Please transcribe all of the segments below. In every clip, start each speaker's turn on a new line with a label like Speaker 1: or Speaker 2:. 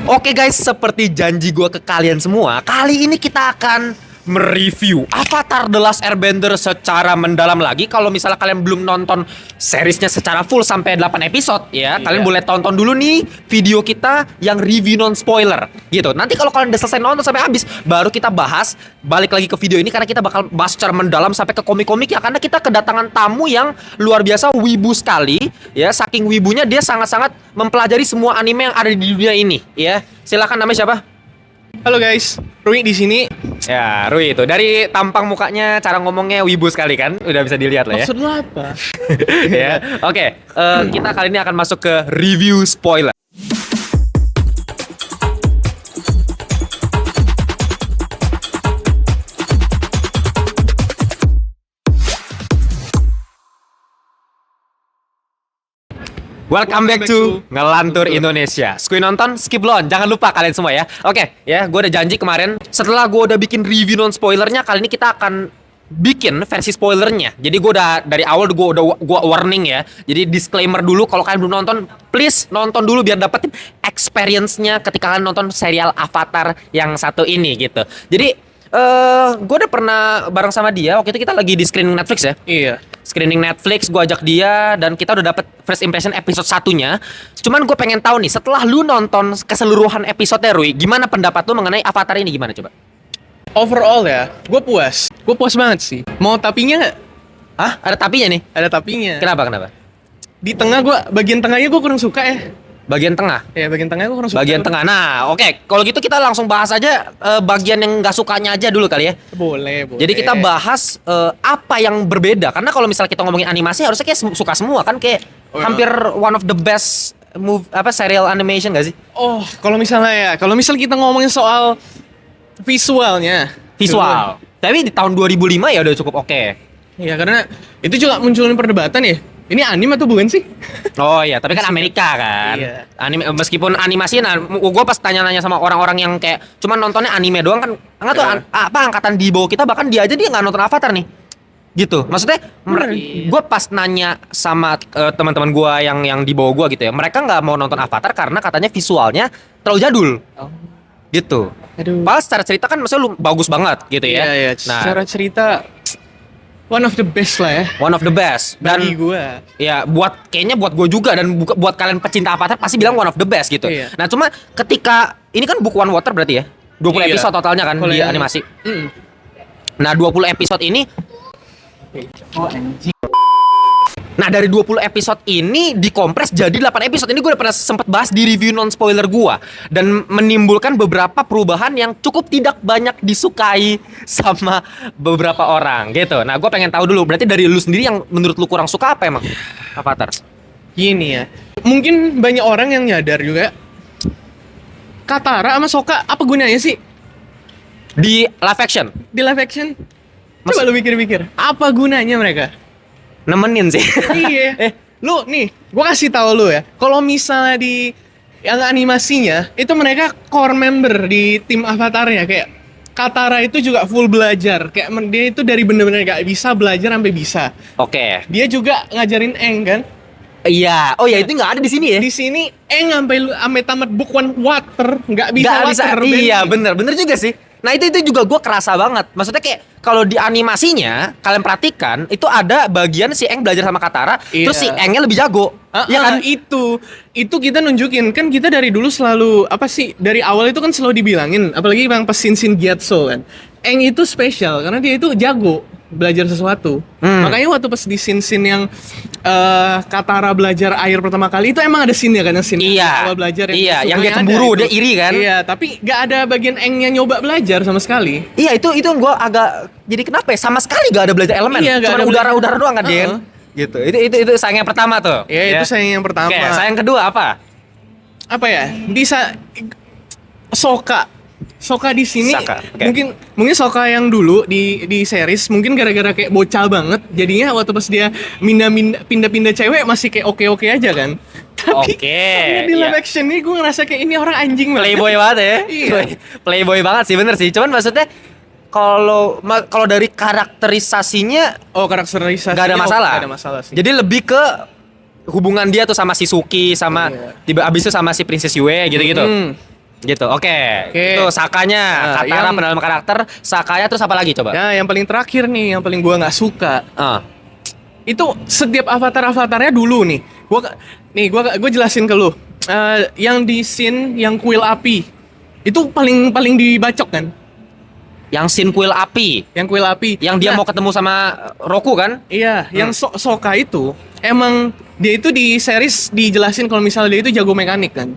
Speaker 1: Oke guys, seperti janji gue ke kalian semua, kali ini kita akan mereview Avatar The Last Airbender secara mendalam lagi. Kalau misalnya kalian belum nonton seriesnya secara full sampai 8 episode ya, kalian boleh tonton dulu nih video kita yang review non spoiler gitu. Nanti kalau kalian udah selesai nonton sampai habis, baru kita bahas balik lagi ke video ini, karena kita bakal bahas secara mendalam sampai ke komik-komik ya, karena kita kedatangan tamu yang luar biasa wibu sekali ya. Saking wibunya dia sangat-sangat mempelajari semua anime yang ada di dunia ini ya. Silakan, namanya siapa?
Speaker 2: Halo guys, Rui di sini.
Speaker 1: Ya, Rui itu dari tampang mukanya, cara ngomongnya wibu sekali kan, udah bisa dilihat lah ya.
Speaker 2: Maksud lu apa?
Speaker 1: Ya, oke. Kita kali ini akan masuk ke review spoiler. Welcome back to Ngelantur Indonesia. Skui nonton, skip belum? Jangan lupa kalian semua ya. Oke, ya, gue udah janji kemarin setelah gue udah bikin review non spoilernya, kali ini kita akan bikin versi spoilernya. Jadi gue udah dari awal gue warning ya. Jadi disclaimer dulu, kalau kalian belum nonton, please nonton dulu biar dapetin experience-nya ketika kalian nonton serial Avatar yang satu ini gitu. Jadi gue udah pernah bareng sama dia waktu itu, kita lagi di screening Netflix ya.
Speaker 2: Iya.
Speaker 1: Screening Netflix, gue ajak dia dan kita udah dapet first impression episode satunya. Cuman gue pengen tahu nih, setelah lu nonton keseluruhan episode-nya, Rui, gimana pendapat lu mengenai Avatar ini, gimana coba?
Speaker 2: Overall ya, gue puas. Gue puas banget sih. Mau tapinya nggak?
Speaker 1: Hah? Ada tapinya nih?
Speaker 2: Ada tapinya.
Speaker 1: Kenapa?
Speaker 2: Di tengah bagian tengahnya gue kurang suka ya.
Speaker 1: Bagian tengah?
Speaker 2: Ya, bagian tengahnya gue kurang suka.
Speaker 1: Bagian tengah. Nah, oke. Kalau gitu kita langsung bahas aja bagian yang nggak sukanya aja dulu kali ya.
Speaker 2: Boleh.
Speaker 1: Jadi kita bahas apa yang berbeda. Karena kalau misalnya kita ngomongin animasi, harusnya kayak suka semua kan, kayak hampir one of the best serial animation gak sih?
Speaker 2: Oh, kalau misalnya kita ngomongin soal visualnya.
Speaker 1: Visual. Tapi di tahun 2005 ya udah cukup oke.
Speaker 2: Ya, karena itu juga munculin perdebatan ya. Ini anime atau bukan sih?
Speaker 1: Oh iya, tapi kan Amerika kan.
Speaker 2: Iya.
Speaker 1: Anime, meskipun animasi, nah, gue pas tanya-nanya sama orang-orang yang kayak cuman nontonnya anime doang kan, nggak tuh apa angkatan di bawah kita, bahkan dia aja nggak nonton Avatar nih. Gitu. Maksudnya gue pas nanya sama teman-teman gue yang di bawah gue gitu ya, mereka nggak mau nonton Avatar karena katanya visualnya terlalu jadul.
Speaker 2: Oh.
Speaker 1: Gitu.
Speaker 2: Aduh.
Speaker 1: Padahal secara cerita kan maksudnya lu bagus banget gitu ya.
Speaker 2: Iya.
Speaker 1: Nah,
Speaker 2: Secara cerita one of the best lah ya.
Speaker 1: one of the best. Dan
Speaker 2: Bagi gue.
Speaker 1: ya kayaknya buat gue juga, dan buat kalian pecinta Avatar pasti bilang one of the best gitu.
Speaker 2: Iya.
Speaker 1: Nah, cuma ketika ini kan Book One Water berarti ya 20
Speaker 2: Iya.
Speaker 1: episode totalnya kan
Speaker 2: Kalau
Speaker 1: di
Speaker 2: yang-
Speaker 1: animasi. Nah, 20 episode ini. Nah, dari 20 episode ini dikompres jadi 8 episode. Ini gue udah pernah sempat bahas di review non spoiler gue, dan menimbulkan beberapa perubahan yang cukup tidak banyak disukai sama beberapa orang gitu. Nah, gue pengen tahu dulu, berarti dari lu sendiri yang menurut lu kurang suka apa emang Avatar?
Speaker 2: Gini ya, mungkin banyak orang yang nyadar juga, Katara sama Sokka apa gunanya sih
Speaker 1: Di live action
Speaker 2: di live action? Coba lu pikir-pikir, apa gunanya mereka?
Speaker 1: nemenin sih.
Speaker 2: Iya. Lu nih, gua kasih tahu lu ya, kalau misalnya di yang animasinya itu mereka core member di tim Avatarnya. Kayak Katara itu juga full belajar, kayak dia itu dari bener-bener gak bisa belajar sampai bisa.
Speaker 1: Oke.
Speaker 2: Dia juga ngajarin Aang kan.
Speaker 1: Iya. Oh ya, itu nggak ada di sini ya?
Speaker 2: Di sini Aang sampai tamat Book One Water nggak bisa
Speaker 1: Nggak bisa.
Speaker 2: water
Speaker 1: Iya,
Speaker 2: bending.
Speaker 1: bener juga sih. Nah, itu juga gue kerasa banget. Maksudnya kayak kalau di animasinya kalian perhatikan itu ada bagian si Aang belajar sama Katara,
Speaker 2: Iya.
Speaker 1: terus si Aangnya lebih jago.
Speaker 2: Ya
Speaker 1: kan?
Speaker 2: itu kita nunjukin kan, kita dari dulu selalu apa sih, dari awal itu kan selalu dibilangin, apalagi bang pas scene Gyatso kan, Aang itu spesial karena dia itu jago belajar sesuatu. Makanya waktu pas di scene yang Katara belajar air pertama kali itu emang ada scene-nya kan, scene
Speaker 1: Iya.
Speaker 2: awal belajar
Speaker 1: Iya, yang dia
Speaker 2: sukanya
Speaker 1: cemburu,
Speaker 2: ada
Speaker 1: dia
Speaker 2: itu.
Speaker 1: iri kan?
Speaker 2: Iya, tapi nggak ada bagian Aang-nya nyoba belajar sama sekali.
Speaker 1: Iya, itu gue agak jadi kenapa ya? Sama sekali gak ada belajar elemen.
Speaker 2: Iya, nggak
Speaker 1: Cuma
Speaker 2: ada
Speaker 1: udara doang kan, Den? Gitu. Itu sayang yang pertama tuh.
Speaker 2: Ya, itu sayang yang pertama.
Speaker 1: Oke, sayang kedua apa?
Speaker 2: Apa ya? Sokka di sini
Speaker 1: Sokka, oke.
Speaker 2: mungkin Sokka yang dulu di series mungkin gara-gara kayak bocah banget, jadinya waktu pas dia pindah-pindah cewek masih kayak oke aja kan. Tapi
Speaker 1: Oke,
Speaker 2: di live
Speaker 1: iya.
Speaker 2: action nih gue ngerasa kayak ini orang anjing banget.
Speaker 1: Playboy banget ya.
Speaker 2: Iya.
Speaker 1: Playboy banget sih, bener sih. Cuman maksudnya kalau dari karakterisasinya
Speaker 2: Karakterisasi
Speaker 1: nggak ada masalah.
Speaker 2: Nggak ada masalah sih.
Speaker 1: Jadi lebih ke hubungan dia tuh sama si Suki, sama
Speaker 2: Iya.
Speaker 1: abis itu sama si Princess Yue gitu-gitu. Gitu. Oke. Itu Sakanya,
Speaker 2: Nah,
Speaker 1: Katara
Speaker 2: yang-
Speaker 1: pendalaman karakter, Sakaya terus apa lagi coba?
Speaker 2: Ya, yang paling terakhir nih, yang paling gua nggak suka.
Speaker 1: Ah.
Speaker 2: Itu setiap avatarnya dulu nih. Gua jelasin ke lu. Yang di scene yang kuil api itu paling dibacok kan?
Speaker 1: Yang scene kuil api,
Speaker 2: Yang kuil api.
Speaker 1: yang dia
Speaker 2: Nah,
Speaker 1: mau ketemu sama Roku kan?
Speaker 2: Iya, yang Sokka itu emang dia itu di series dijelasin kalau misalnya dia itu jago mekanik kan.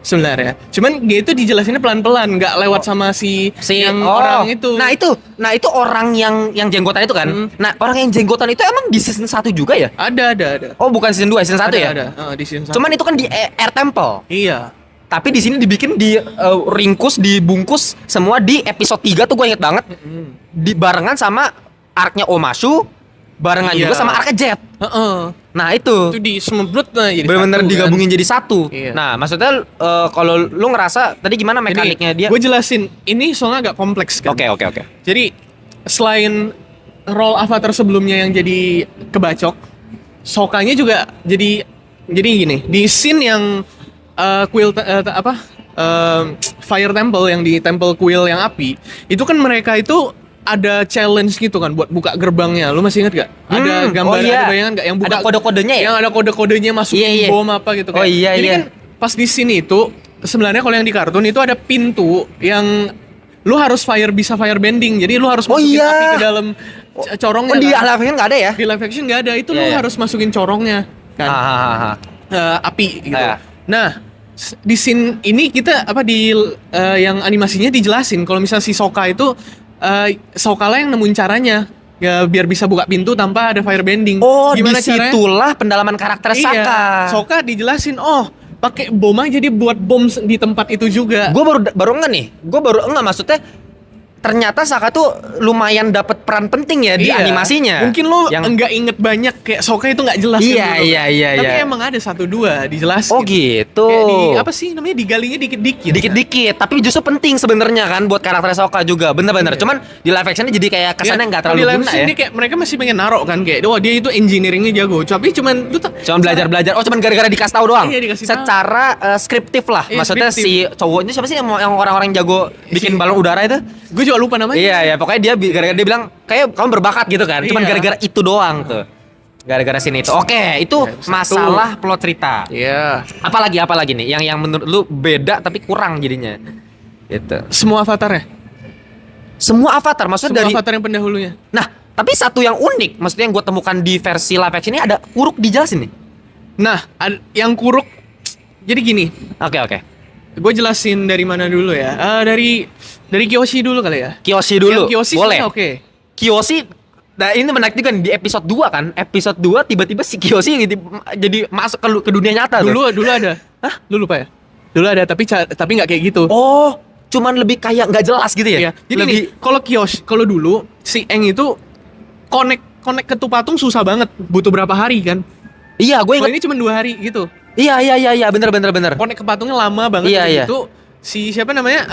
Speaker 2: Sebenarnya. Cuman dia itu dijelasinnya pelan-pelan, nggak lewat sama si yang orang itu.
Speaker 1: Nah itu orang yang jenggotan itu kan. Nah, orang yang jenggotan itu emang di season 1 juga ya?
Speaker 2: Ada.
Speaker 1: Oh, bukan season 2, season 1 ya?
Speaker 2: Ada. Di season 1.
Speaker 1: Cuman itu kan di Air Temple.
Speaker 2: Iya.
Speaker 1: Tapi di sini dibikin ringkus, dibungkus semua di episode 3 tuh gue inget banget. Di barengan sama arc-nya Omashu, barengan
Speaker 2: Iya.
Speaker 1: juga sama arc Jet.
Speaker 2: Heeh.
Speaker 1: Nah, itu
Speaker 2: Itu di sembrut nah jadi
Speaker 1: benar-benar
Speaker 2: satu, kan.
Speaker 1: digabungin jadi satu.
Speaker 2: Iya.
Speaker 1: Nah, maksudnya kalau lu ngerasa tadi gimana mekaniknya dia?
Speaker 2: Gue jelasin, ini soalnya agak kompleks kan.
Speaker 1: Oke.
Speaker 2: Jadi selain role avatar sebelumnya yang jadi kebacok, Sokkanya juga jadi gini, di scene yang Fire Temple yang di Temple Kuil yang api, itu kan mereka itu ada challenge gitu kan buat buka gerbangnya. Lu masih ingat gak? Ada gambar,
Speaker 1: oh iya.
Speaker 2: ada bayangan gak yang buka?
Speaker 1: Ada kode-kodenya ya?
Speaker 2: Yang ada kode-kodenya masukin
Speaker 1: Iya.
Speaker 2: bom apa gitu kan.
Speaker 1: Oh iya,
Speaker 2: Jadi
Speaker 1: iya.
Speaker 2: kan pas di sini itu sebenarnya kalau yang di kartun itu ada pintu yang lu harus bisa fire bending. Jadi lu harus
Speaker 1: Oh
Speaker 2: masukin
Speaker 1: iya.
Speaker 2: api ke dalam corongnya.
Speaker 1: Oh, di
Speaker 2: kan.
Speaker 1: live action nggak ada ya?
Speaker 2: Di live action nggak ada. Itu
Speaker 1: Iya,
Speaker 2: lu
Speaker 1: iya.
Speaker 2: harus masukin corongnya kan. Api gitu.
Speaker 1: Iya.
Speaker 2: Nah, di scene ini kita yang animasinya dijelasin kalau misalnya si Sokka itu Sokka lah yang nemuin caranya ya biar bisa buka pintu tanpa ada firebending.
Speaker 1: Oh,
Speaker 2: Gimana caranya?
Speaker 1: disitulah pendalaman karakter Saka.
Speaker 2: Iya, Sokka dijelasin, pakai bom aja, jadi buat bom di tempat itu juga.
Speaker 1: Gue baru enggak nih. Gue baru enggak maksudnya ternyata Saka tuh lumayan dapat peran penting ya di
Speaker 2: Iya.
Speaker 1: animasinya.
Speaker 2: Mungkin lo
Speaker 1: yang
Speaker 2: enggak inget banyak kayak Sokka itu nggak jelas
Speaker 1: Iya,
Speaker 2: kan dulu.
Speaker 1: iya.
Speaker 2: Tapi emang ada 1-2 dijelasin.
Speaker 1: Oh gitu.
Speaker 2: Kayak di apa sih namanya digalinya dikit-dikit.
Speaker 1: Dikit-dikit, tapi justru penting sebenarnya kan buat karakter Sokka juga. Bener-bener.
Speaker 2: Iya.
Speaker 1: Cuman di live actionnya jadi kayak kesannya nggak terlalu
Speaker 2: di live
Speaker 1: guna
Speaker 2: action
Speaker 1: ya.
Speaker 2: dia kayak mereka masih pengen narok kan kayak wah dia itu engineeringnya jago tapi cuman
Speaker 1: Cuman belajar-belajar. Oh, cuman gara-gara dikasih tahu doang.
Speaker 2: Iya, dikasih tahu.
Speaker 1: Secara skriptif lah.
Speaker 2: Iya,
Speaker 1: Maksudnya
Speaker 2: skriptif.
Speaker 1: si cowoknya siapa sih yang orang-orang jago bikin
Speaker 2: Si-
Speaker 1: balon udara itu?
Speaker 2: gue juga lupa namanya.
Speaker 1: Iya, ya pokoknya dia gara-gara dia bilang kayak kamu berbakat gitu kan. Cuman
Speaker 2: Iya.
Speaker 1: gara-gara itu doang tuh. Gara-gara sini itu. Oke, itu
Speaker 2: Ya, satu.
Speaker 1: masalah plot cerita.
Speaker 2: Iya.
Speaker 1: Apalagi nih yang menurut lu beda tapi kurang jadinya. Gitu.
Speaker 2: Semua avatarnya.
Speaker 1: Semua avatar maksudnya
Speaker 2: Semua
Speaker 1: dari
Speaker 2: avatar yang pendahulunya.
Speaker 1: Nah, tapi satu yang unik, maksudnya yang gue temukan di versi live action ini ada Kuruk dijelasin nih.
Speaker 2: Nah, yang kuruk jadi gini,
Speaker 1: Oke.
Speaker 2: gue jelasin dari mana dulu ya. Dari Kyoshi dulu kali ya.
Speaker 1: Kiyoshi dulu.
Speaker 2: Yang Kyoshi
Speaker 1: Boleh.
Speaker 2: sebenarnya oke.
Speaker 1: Kiyoshi, nah ini menarik juga nih, di episode 2 kan. Episode 2 tiba-tiba si Kiyoshi jadi masuk ke dunia nyata tuh.
Speaker 2: Dulu ada. Hah? Lu lupa ya? Dulu ada tapi nggak kayak gitu.
Speaker 1: Oh, cuman lebih kayak nggak jelas gitu ya?
Speaker 2: Iya. Jadi
Speaker 1: lebih
Speaker 2: nih, kalau dulu si Eng itu connect ke Tupatung susah banget, butuh berapa hari kan?
Speaker 1: Iya, gue
Speaker 2: Kalau
Speaker 1: inget.
Speaker 2: ini cuma 2 hari gitu.
Speaker 1: Iya, bener.
Speaker 2: Connect ke patungnya lama banget
Speaker 1: Iya, iya.
Speaker 2: gitu. Si siapa namanya?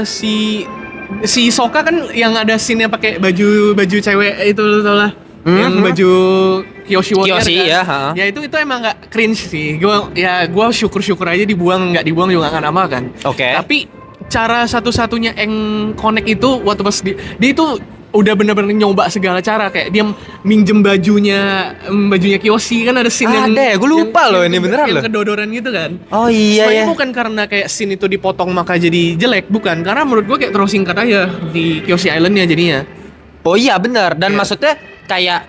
Speaker 2: Si Sokka kan yang ada scene-nya pakai baju cewek itu lu tau lah. Yang baju Kyoshi Warrior
Speaker 1: Kyoshi,
Speaker 2: kan.
Speaker 1: ya, ha.
Speaker 2: Ya itu emang nggak cringe sih. Gua syukur-syukur aja dibuang, nggak dibuang juga nggak apa kan.
Speaker 1: Oke.
Speaker 2: Tapi cara satu-satunya Eng connect itu waktu pas dia itu udah bener-bener nyoba segala cara kayak dia minjem bajunya Kyoshi kan ada scene yang
Speaker 1: Ada ya? Gua lupa loh, ini beneran
Speaker 2: yang
Speaker 1: loh.
Speaker 2: kedodoran gitu kan.
Speaker 1: Oh iya
Speaker 2: Sebenarnya
Speaker 1: ya.
Speaker 2: bukan karena kayak scene itu dipotong maka jadi jelek, bukan. Karena menurut gua kayak terus singkat aja di Kyoshi Island-nya jadinya.
Speaker 1: Oh iya bener. Dan
Speaker 2: Iya.
Speaker 1: maksudnya kayak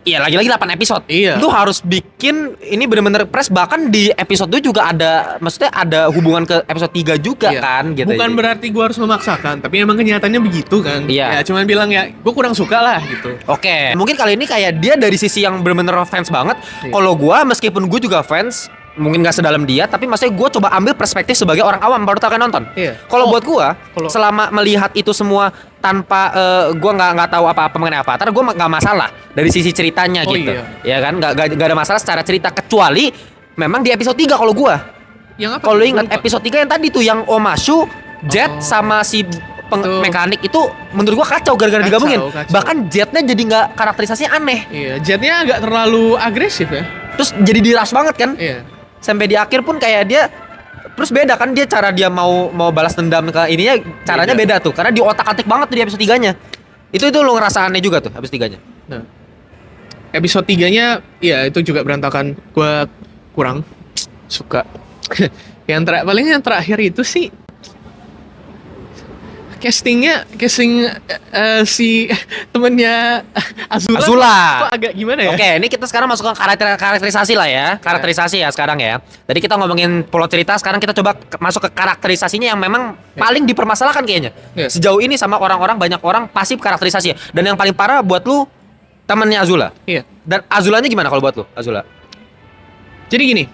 Speaker 1: ya lagi-lagi 8 episode.
Speaker 2: Iya.
Speaker 1: Lu harus bikin ini bener-bener fresh, bahkan di episode 2 juga ada, maksudnya ada hubungan ke episode 3 juga
Speaker 2: Iya.
Speaker 1: kan gitu.
Speaker 2: Bukan berarti gua harus memaksakan, tapi emang kenyataannya begitu kan.
Speaker 1: Iya.
Speaker 2: Ya cuman bilang ya gua kurang suka lah gitu.
Speaker 1: Oke, mungkin kali ini kayak dia dari sisi yang bener-bener fans banget.
Speaker 2: Iya.
Speaker 1: Kalau gua meskipun gua juga fans, mungkin gak sedalam dia, tapi maksudnya gua coba ambil perspektif sebagai orang awam baru tahu nonton.
Speaker 2: Iya.
Speaker 1: Kalau buat gua,
Speaker 2: kalau-
Speaker 1: selama melihat itu semua tanpa gua nggak tahu apa-apa mengenai Avatar, gua nggak masalah dari sisi ceritanya
Speaker 2: Oh,
Speaker 1: gitu.
Speaker 2: iya.
Speaker 1: Ya kan, nggak ada masalah secara cerita, kecuali memang di episode 3 kalau gua.
Speaker 2: Yang apa?
Speaker 1: Kalau
Speaker 2: Gua
Speaker 1: ingat
Speaker 2: lupa.
Speaker 1: episode 3 yang tadi tuh yang Omashu, Jet
Speaker 2: Oh.
Speaker 1: sama si
Speaker 2: Betul.
Speaker 1: mekanik itu menurut gua kacau gara-gara
Speaker 2: Kacau,
Speaker 1: digabungin.
Speaker 2: kacau.
Speaker 1: Bahkan Jetnya jadi nggak, karakterisasinya aneh.
Speaker 2: Iya, jetnya agak terlalu agresif ya.
Speaker 1: Terus jadi diras banget kan.
Speaker 2: Iya.
Speaker 1: Sampai di akhir pun kayak dia Terus beda kan dia cara dia mau balas dendam ke ininya caranya beda tuh karena di otak-atik banget tuh di episode 3-nya. Itu lu ngerasa aneh juga tuh episode 3-nya.
Speaker 2: Nah, episode 3-nya ya itu juga berantakan. Gua kurang suka. Paling yang terakhir itu sih casting si temennya
Speaker 1: Azula.
Speaker 2: kok agak gimana ya?
Speaker 1: Oke, ini kita sekarang masuk ke karakterisasi lah ya. Karakterisasi ya sekarang ya. Tadi kita ngomongin plot cerita, sekarang kita coba masuk ke karakterisasinya yang memang paling dipermasalahkan kayaknya. Sejauh ini sama orang-orang, banyak orang pasif karakterisasi. Dan yang paling parah buat lu temennya Azula.
Speaker 2: Iya.
Speaker 1: Dan Azulanya gimana kalau buat lu, Azula?
Speaker 2: Jadi gini,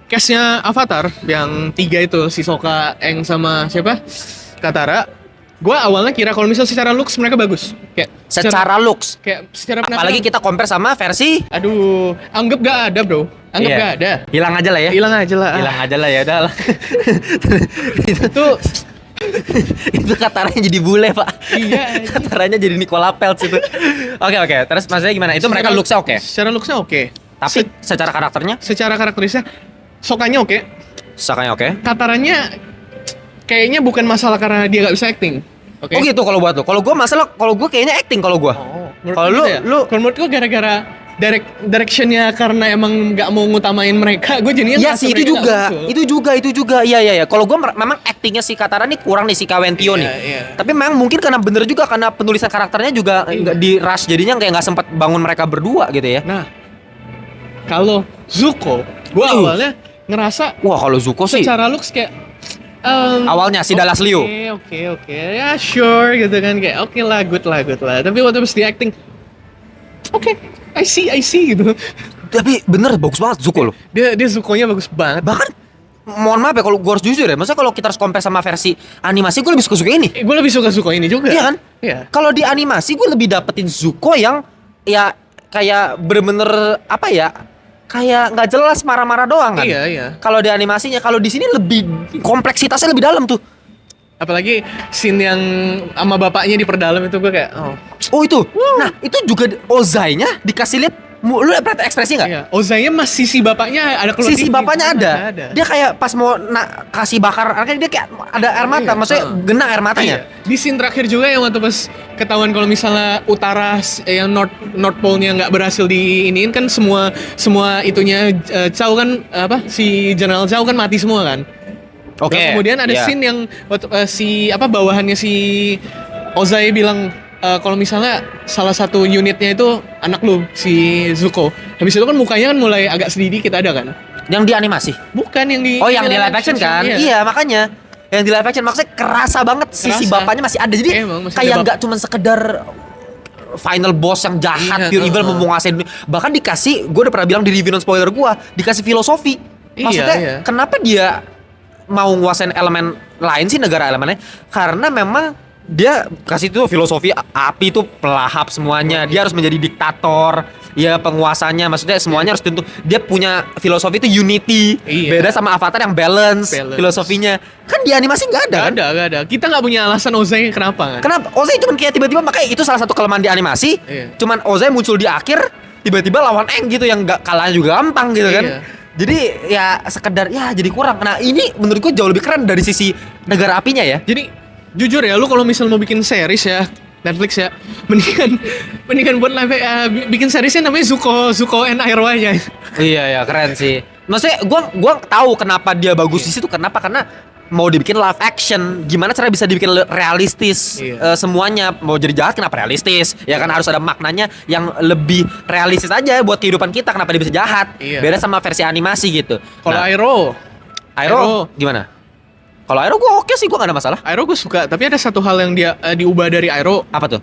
Speaker 2: cast-nya Avatar yang 3 itu si Sokka, Aang sama siapa? Katara. Gua awalnya kira kalau misal secara looks mereka bagus. Kayak
Speaker 1: Secara looks.
Speaker 2: kayak secara
Speaker 1: Apalagi kita compare sama versi
Speaker 2: aduh, anggap gak ada, Bro. Anggap gak ada.
Speaker 1: Hilang aja lah ya.
Speaker 2: Hilang aja lah.
Speaker 1: Hilang aja lah ya udah lah.
Speaker 2: Itu
Speaker 1: Itu Kataranya jadi bule, Pak.
Speaker 2: Iya.
Speaker 1: Kataranya jadi Nicola Peltz itu. Oke. Terus maksudnya gimana? Itu mereka looks-nya oke.
Speaker 2: Secara looks-nya oke.
Speaker 1: Tapi secara karakternya?
Speaker 2: Secara karakterisnya Sokanya oke.
Speaker 1: Sakanya oke.
Speaker 2: Kataranya kayaknya bukan masalah karena dia gak bisa acting. Oke.
Speaker 1: Oh gitu kalau buat lo. Kalau gue masalah, kalau gue kayaknya acting kalau gue. Kalau lu
Speaker 2: kalau menurut gue gara-gara directionnya karena emang nggak mau ngutamain mereka, gue jadinya
Speaker 1: iya
Speaker 2: ngerasa
Speaker 1: sih
Speaker 2: mereka nggak muncul.
Speaker 1: itu juga. Iya. Kalau gue memang actingnya si Katara nih kurang nih si Kawentio nih.
Speaker 2: Iya.
Speaker 1: Tapi memang mungkin karena bener juga karena penulisan karakternya juga nggak di rush jadinya kayak nggak sempat bangun mereka berdua gitu ya.
Speaker 2: Nah, kalau Zuko, gue awalnya ngerasa
Speaker 1: Wah kalau Zuko sih
Speaker 2: secara looks kayak
Speaker 1: awalnya si Dallas Liu.
Speaker 2: Oke, ya sure gitu kan kayak oke lah, good lah. Tapi waktu pas di acting, oke, I see gitu.
Speaker 1: Tapi bener bagus banget Zuko loh.
Speaker 2: Dia Zuko-nya bagus banget.
Speaker 1: Bahkan mohon maaf ya kalau gue harus jujur ya, maksudnya kalau kita harus compare sama versi animasi gue lebih suka ini.
Speaker 2: Gue lebih suka Zuko ini juga.
Speaker 1: Iya kan?
Speaker 2: Iya.
Speaker 1: Kalau di animasi gue lebih dapetin Zuko yang ya kayak bener-bener apa ya? Kayak nggak jelas marah-marah doang kan?
Speaker 2: Iya.
Speaker 1: Kalau di animasinya, kalau di sini lebih kompleksitasnya lebih dalam tuh.
Speaker 2: Apalagi scene yang sama bapaknya diperdalam itu gue kayak
Speaker 1: Oh itu. Nah itu juga Ozai-nya dikasih lihat. Lu lihat ekspresi nggak?
Speaker 2: iya. Ozai-nya masih sisi bapaknya ada keluar
Speaker 1: Sisi
Speaker 2: dikit.
Speaker 1: bapaknya ada.
Speaker 2: Dia
Speaker 1: Dia kayak pas mau kasih bakar anaknya dia kayak ada air mata, maksudnya genang air matanya.
Speaker 2: Di scene terakhir juga yang waktu pas ketahuan kalau misalnya utara yang North Pole-nya nggak berhasil diiniin kan semua itunya Chow kan si General Chow kan mati semua kan.
Speaker 1: Oke.
Speaker 2: Nah, kemudian ada scene yang waktu bawahannya si Ozai bilang kalau misalnya salah satu unitnya itu anak lu si Zuko. Habis itu kan mukanya kan mulai agak sedih dikit ada kan?
Speaker 1: Yang di animasi.
Speaker 2: Bukan yang di
Speaker 1: Oh yang di live action kan? Iya makanya yang di live action maksudnya kerasa banget sisi bapaknya masih ada jadi
Speaker 2: masih
Speaker 1: kayak
Speaker 2: ada
Speaker 1: nggak cuma sekedar final boss yang jahat pure evil mau menguasai dunia. Bahkan dikasih gue udah pernah bilang di review non spoiler gue dikasih filosofi maksudnya kenapa dia mau nguasain elemen lain sih negara elemennya karena memang dia kasih tuh filosofi api itu pelahap semuanya. Dia harus menjadi diktator. Ya penguasanya maksudnya semuanya harus tentu. Dia punya filosofi itu unity. Beda sama Avatar yang balance. Filosofinya. Kan di animasi nggak ada.
Speaker 2: Nggak ada. Kita nggak punya alasan Ozai kenapa kan?
Speaker 1: Kenapa? Ozai cuma kayak tiba-tiba makanya itu salah satu kelemahan di animasi. Cuman Ozai muncul di akhir tiba-tiba lawan Aang gitu yang nggak kalahnya juga gampang gitu kan. Jadi ya sekedar ya jadi kurang. Nah ini menurut gue jauh lebih keren dari sisi negara apinya ya.
Speaker 2: Jadi jujur ya, lu kalau misal mau bikin series ya Netflix ya, mendingan buat bikin seriesnya namanya Zuko and Iroha-nya.
Speaker 1: Iya keren sih. Maksudnya gua tahu kenapa dia bagus di situ. Kenapa? Karena mau dibikin live action, gimana cara bisa dibikin realistis semuanya. Mau jadi jahat kenapa realistis? Ya kan harus ada maknanya yang lebih realistis aja buat kehidupan kita. Kenapa dia bisa jahat? Beda sama versi animasi gitu.
Speaker 2: Kalau
Speaker 1: Iroh gimana? Kalau Iroh gue oke sih, gue gak ada masalah.
Speaker 2: Iroh gue suka, tapi ada satu hal yang dia diubah dari Iroh.
Speaker 1: Apa tuh?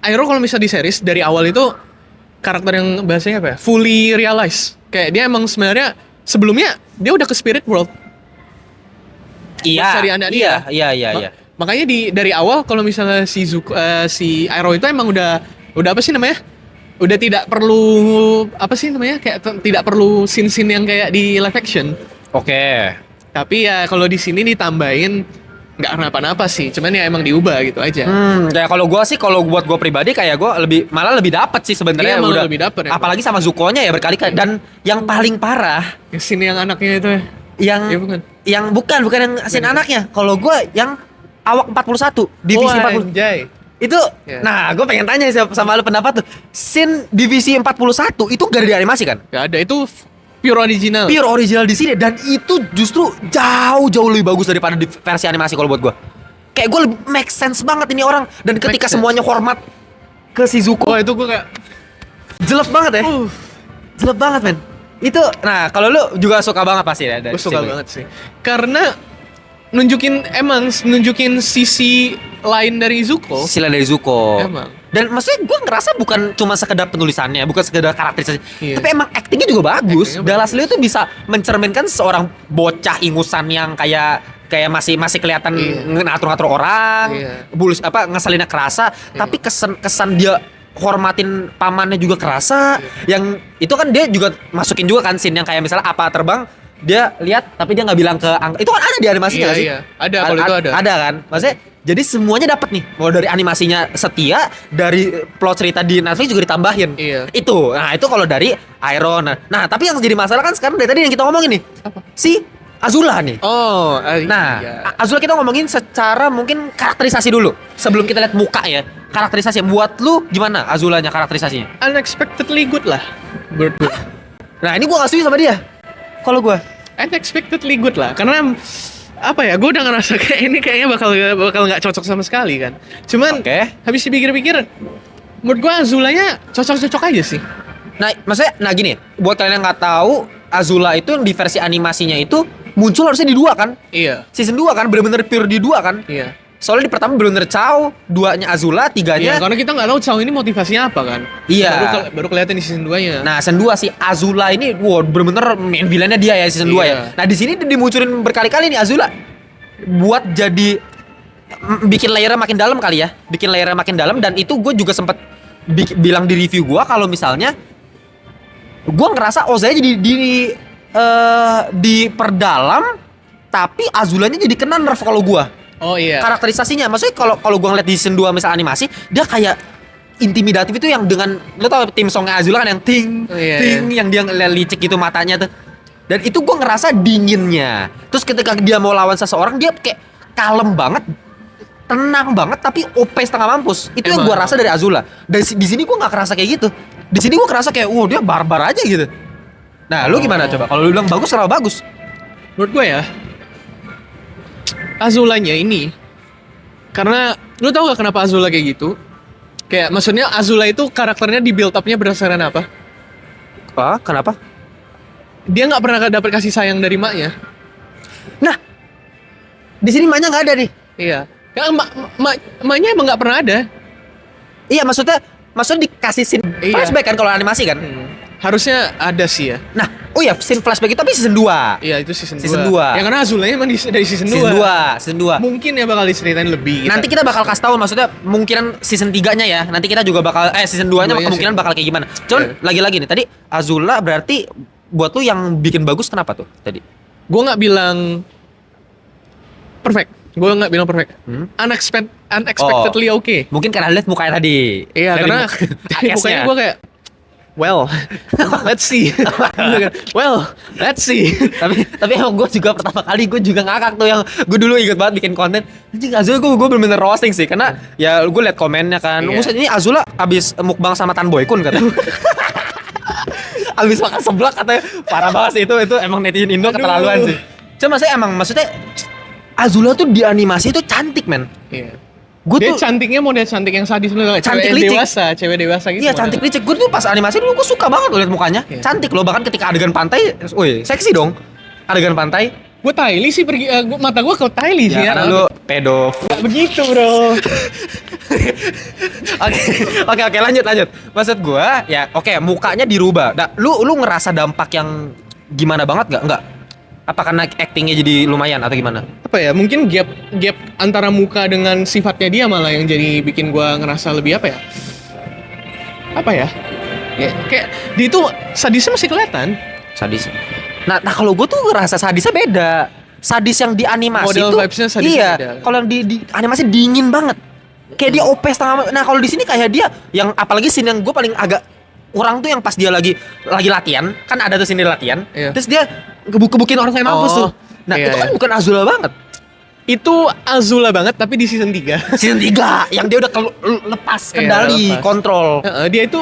Speaker 2: Iroh kalau misalnya di series dari awal itu karakter yang bahasanya apa ya? Fully realized. Kayak dia emang sebenarnya sebelumnya dia udah ke spirit world.
Speaker 1: Iya.
Speaker 2: Makanya dari awal kalau misalnya si Iroh itu emang udah apa sih namanya? Udah tidak perlu apa sih namanya? Kayak tidak perlu scene-scene yang kayak di live action.
Speaker 1: Oke.
Speaker 2: Tapi ya kalau di sini ditambahin nggak kenapa-napa sih, cuman ya emang diubah gitu aja.
Speaker 1: Kayak kalau gue sih, kalau buat gue pribadi kayak gue malah lebih dapet sih sebenarnya.
Speaker 2: Iya,
Speaker 1: udah
Speaker 2: lebih dapet ya.
Speaker 1: Apalagi sama Zuko-nya ya berkali-kali. Dan yang paling parah,
Speaker 2: Scene yang anaknya itu ya.
Speaker 1: Yang
Speaker 2: Iya bukan.
Speaker 1: yang bukan yang scene anaknya. Kalau gue yang awak 41, divisi 40.
Speaker 2: Anjay.
Speaker 1: Itu,
Speaker 2: Ya.
Speaker 1: nah gue pengen tanya sama lu pendapat tuh. Scene divisi 41 itu gak ada di animasi kan?
Speaker 2: Gak ada, itu pure original.
Speaker 1: Pure original di sini dan itu justru jauh lebih bagus daripada di versi animasi kalau buat gue. Kayak gue lebih make sense banget ini orang dan ketika
Speaker 2: Make sense.
Speaker 1: semuanya hormat ke Shizuko,
Speaker 2: Wah itu gue kayak
Speaker 1: jelek banget ya. Jelek banget men. Itu, nah kalau lu juga suka banget pasti ya dari
Speaker 2: gue suka
Speaker 1: scene ini.
Speaker 2: banget sih. Karena nunjukin sisi lain dari Zuko.
Speaker 1: Sila dari Zuko.
Speaker 2: Emang.
Speaker 1: Dan maksudnya gue ngerasa bukan cuma sekedar penulisannya, bukan sekedar karakterisasi,
Speaker 2: Iya.
Speaker 1: tapi emang actingnya juga bagus.
Speaker 2: Actingnya
Speaker 1: Dallas
Speaker 2: bagus.
Speaker 1: Liu tuh bisa mencerminkan seorang bocah ingusan yang kayak masih kelihatan
Speaker 2: Iya.
Speaker 1: ngatur-ngatur orang,
Speaker 2: Iya.
Speaker 1: ngeselinnya kerasa, tapi kesan dia hormatin pamannya juga kerasa. Yang itu kan dia juga masukin juga kan scene yang kayak misalnya apa terbang, dia lihat tapi dia nggak bilang ke angka. Itu kan ada di animasi
Speaker 2: Iya,
Speaker 1: nggak sih?
Speaker 2: iya. Ada, kalau itu ada.
Speaker 1: Ada kan? Maksudnya jadi semuanya dapat nih. Mau dari animasinya setia, dari plot cerita di Netflix juga ditambahin.
Speaker 2: Iya.
Speaker 1: Itu. Nah, itu kalau dari Iron. Nah, tapi yang jadi masalah kan sekarang dari tadi yang kita ngomongin nih.
Speaker 2: Apa?
Speaker 1: Si Azula nih.
Speaker 2: Oh,
Speaker 1: Nah,
Speaker 2: iya.
Speaker 1: Azula kita ngomongin secara mungkin karakterisasi dulu. Sebelum kita lihat muka ya. Karakterisasi buat lu gimana Azulanya karakterisasinya?
Speaker 2: Unexpectedly good lah menurut gue.
Speaker 1: Nah, ini gua gak setuju sama dia. Kalau gua
Speaker 2: Unexpectedly good lah, karena apa ya, gue udah ngerasa kayak ini kayaknya bakal nggak cocok sama sekali kan. Cuman
Speaker 1: Oke.
Speaker 2: habis dipikir-pikir, menurut gue Azulanya cocok-cocok aja sih.
Speaker 1: Nah, maksudnya, gini, buat kalian yang nggak tahu, Azula itu yang di versi animasinya itu muncul harusnya di 2 kan?
Speaker 2: Iya,
Speaker 1: Season 2 kan, bener-bener pure di 2 kan?
Speaker 2: iya.
Speaker 1: Soalnya di pertama bener-bener Chow, 2-nya Azula, 3-nya...
Speaker 2: Iya, karena kita nggak tahu Chow ini motivasinya apa kan.
Speaker 1: Iya.
Speaker 2: Baru kelihatan di season 2-nya.
Speaker 1: Nah, season 2 si Azula ini, wow, bener-bener main villainnya dia ya season 2 ya.
Speaker 2: Iya.
Speaker 1: Nah, di sini dimunculin berkali-kali nih Azula. Buat jadi bikin layernya makin dalam kali ya. Bikin layernya makin dalam dan itu gue juga sempet bilang di review gue kalau misalnya gue ngerasa Ozai jadi diperdalam tapi Azulanya jadi kena nerf kalau gue.
Speaker 2: Oh iya.
Speaker 1: Karakterisasinya maksudnya kalau gua ngeliat di season 2 misal animasi dia kayak intimidatif itu yang dengan lo tau tim songnya Azula kan yang ting
Speaker 2: Oh, iya,
Speaker 1: ting yang dia licik gitu matanya tuh dan itu gua ngerasa dinginnya terus ketika dia mau lawan seseorang dia kayak kalem banget tenang banget tapi OP setengah mampus itu yang gua
Speaker 2: Emang.
Speaker 1: rasa dari Azula dan di sini gua nggak kerasa kayak gitu di sini gua kerasa kayak wow dia barbar aja gitu. Nah lu gimana coba kalau lu bilang bagus kenapa bagus?
Speaker 2: Menurut gue ya, Azulanya ini, karena lu tau gak kenapa Azula kayak gitu? Kayak maksudnya Azula itu karakternya di build up-nya berdasarkan apa?
Speaker 1: Kenapa?
Speaker 2: Dia nggak pernah dapet kasih sayang dari maknya.
Speaker 1: Nah di sini maknya nggak ada nih.
Speaker 2: Iya. Karena maknya emang nggak pernah ada.
Speaker 1: Iya maksudnya dikasih scene
Speaker 2: Iya.
Speaker 1: flashback kan kalau animasi kan.
Speaker 2: Harusnya ada sih ya.
Speaker 1: Nah, oh ya scene flashback itu tapi season 2.
Speaker 2: Iya itu season 2.
Speaker 1: Season 2.
Speaker 2: Ya karena Azulanya emang dari season 2.
Speaker 1: Season 2.
Speaker 2: Mungkin ya bakal diceritain lebih.
Speaker 1: Nanti kita bakal kasih tahu maksudnya mungkinan season 3-nya ya. Nanti kita juga bakal season 2-nya
Speaker 2: Duanya
Speaker 1: kemungkinan
Speaker 2: sih.
Speaker 1: bakal kayak gimana. Cuman
Speaker 2: Iya.
Speaker 1: lagi-lagi nih tadi Azula berarti buat lu yang bikin bagus kenapa tuh tadi?
Speaker 2: Gue nggak bilang perfect. Gue nggak bilang perfect. Unexpectedly oke.
Speaker 1: Mungkin karena lihat mukanya tadi.
Speaker 2: Iya,
Speaker 1: Dari
Speaker 2: karena dari
Speaker 1: akesnya.
Speaker 2: mukanya gue kayak, well, let's see. Well, let's see.
Speaker 1: tapi emang gue juga pertama kali gue juga ngakak tuh yang gue dulu inget banget bikin konten anjing Azula gue bener-bener roasting sih karena ya gue liat komennya kan
Speaker 2: Iya.
Speaker 1: Maksudnya ini Azula abis mukbang sama Tan Boykun kata abis makan seblak katanya parah banget sih itu emang netizen Indo
Speaker 2: Aduh.
Speaker 1: keterlaluan sih cuma maksudnya Azula tuh di animasi itu cantik men
Speaker 2: Iya.
Speaker 1: gue
Speaker 2: Dia
Speaker 1: tuh
Speaker 2: cantiknya model cantik yang sadis loh,
Speaker 1: Cantik
Speaker 2: cewek
Speaker 1: licik.
Speaker 2: dewasa, cewek dewasa gitu.
Speaker 1: iya
Speaker 2: model.
Speaker 1: cantik licik gue tuh pas animasi dulu gue suka banget loh liat mukanya
Speaker 2: Iya.
Speaker 1: cantik loh bahkan ketika adegan pantai woi seksi dong adegan pantai.
Speaker 2: Gue Tylee sih pergi, mata gue ke Tylee sih ya.
Speaker 1: Karena lu pedo.
Speaker 2: Nggak begitu bro.
Speaker 1: Oke, lanjut. Maksud gua ya oke, mukanya dirubah. Nah, lu ngerasa dampak yang gimana banget enggak? Apa karena actingnya jadi lumayan atau gimana?
Speaker 2: Apa ya? Mungkin gap antara muka dengan sifatnya dia malah yang jadi bikin gue ngerasa lebih apa ya? Apa ya? Ya kayak dia itu sadisnya masih kelihatan.
Speaker 1: Sadis. Nah kalau gua tuh ngerasa sadisnya beda. Sadis yang di animasi
Speaker 2: Model
Speaker 1: tuh
Speaker 2: vibes-nya sadis
Speaker 1: iya.
Speaker 2: beda.
Speaker 1: Kalau yang di animasi dingin banget. Kayak dia OP setengah. Nah kalau di sini kayak dia yang apalagi scene yang gue paling agak orang tuh yang pas dia lagi latihan, kan ada tuh sini latihan,
Speaker 2: Iya.
Speaker 1: terus dia gebuk-gebukin orang kayak mampus tuh. Nah,
Speaker 2: iya,
Speaker 1: itu kan
Speaker 2: iya.
Speaker 1: bukan Azula banget.
Speaker 2: Itu Azula banget tapi di season 3.
Speaker 1: Season 3 yang dia udah lepas
Speaker 2: Iya,
Speaker 1: kendali,
Speaker 2: lepas.
Speaker 1: kontrol.
Speaker 2: Dia itu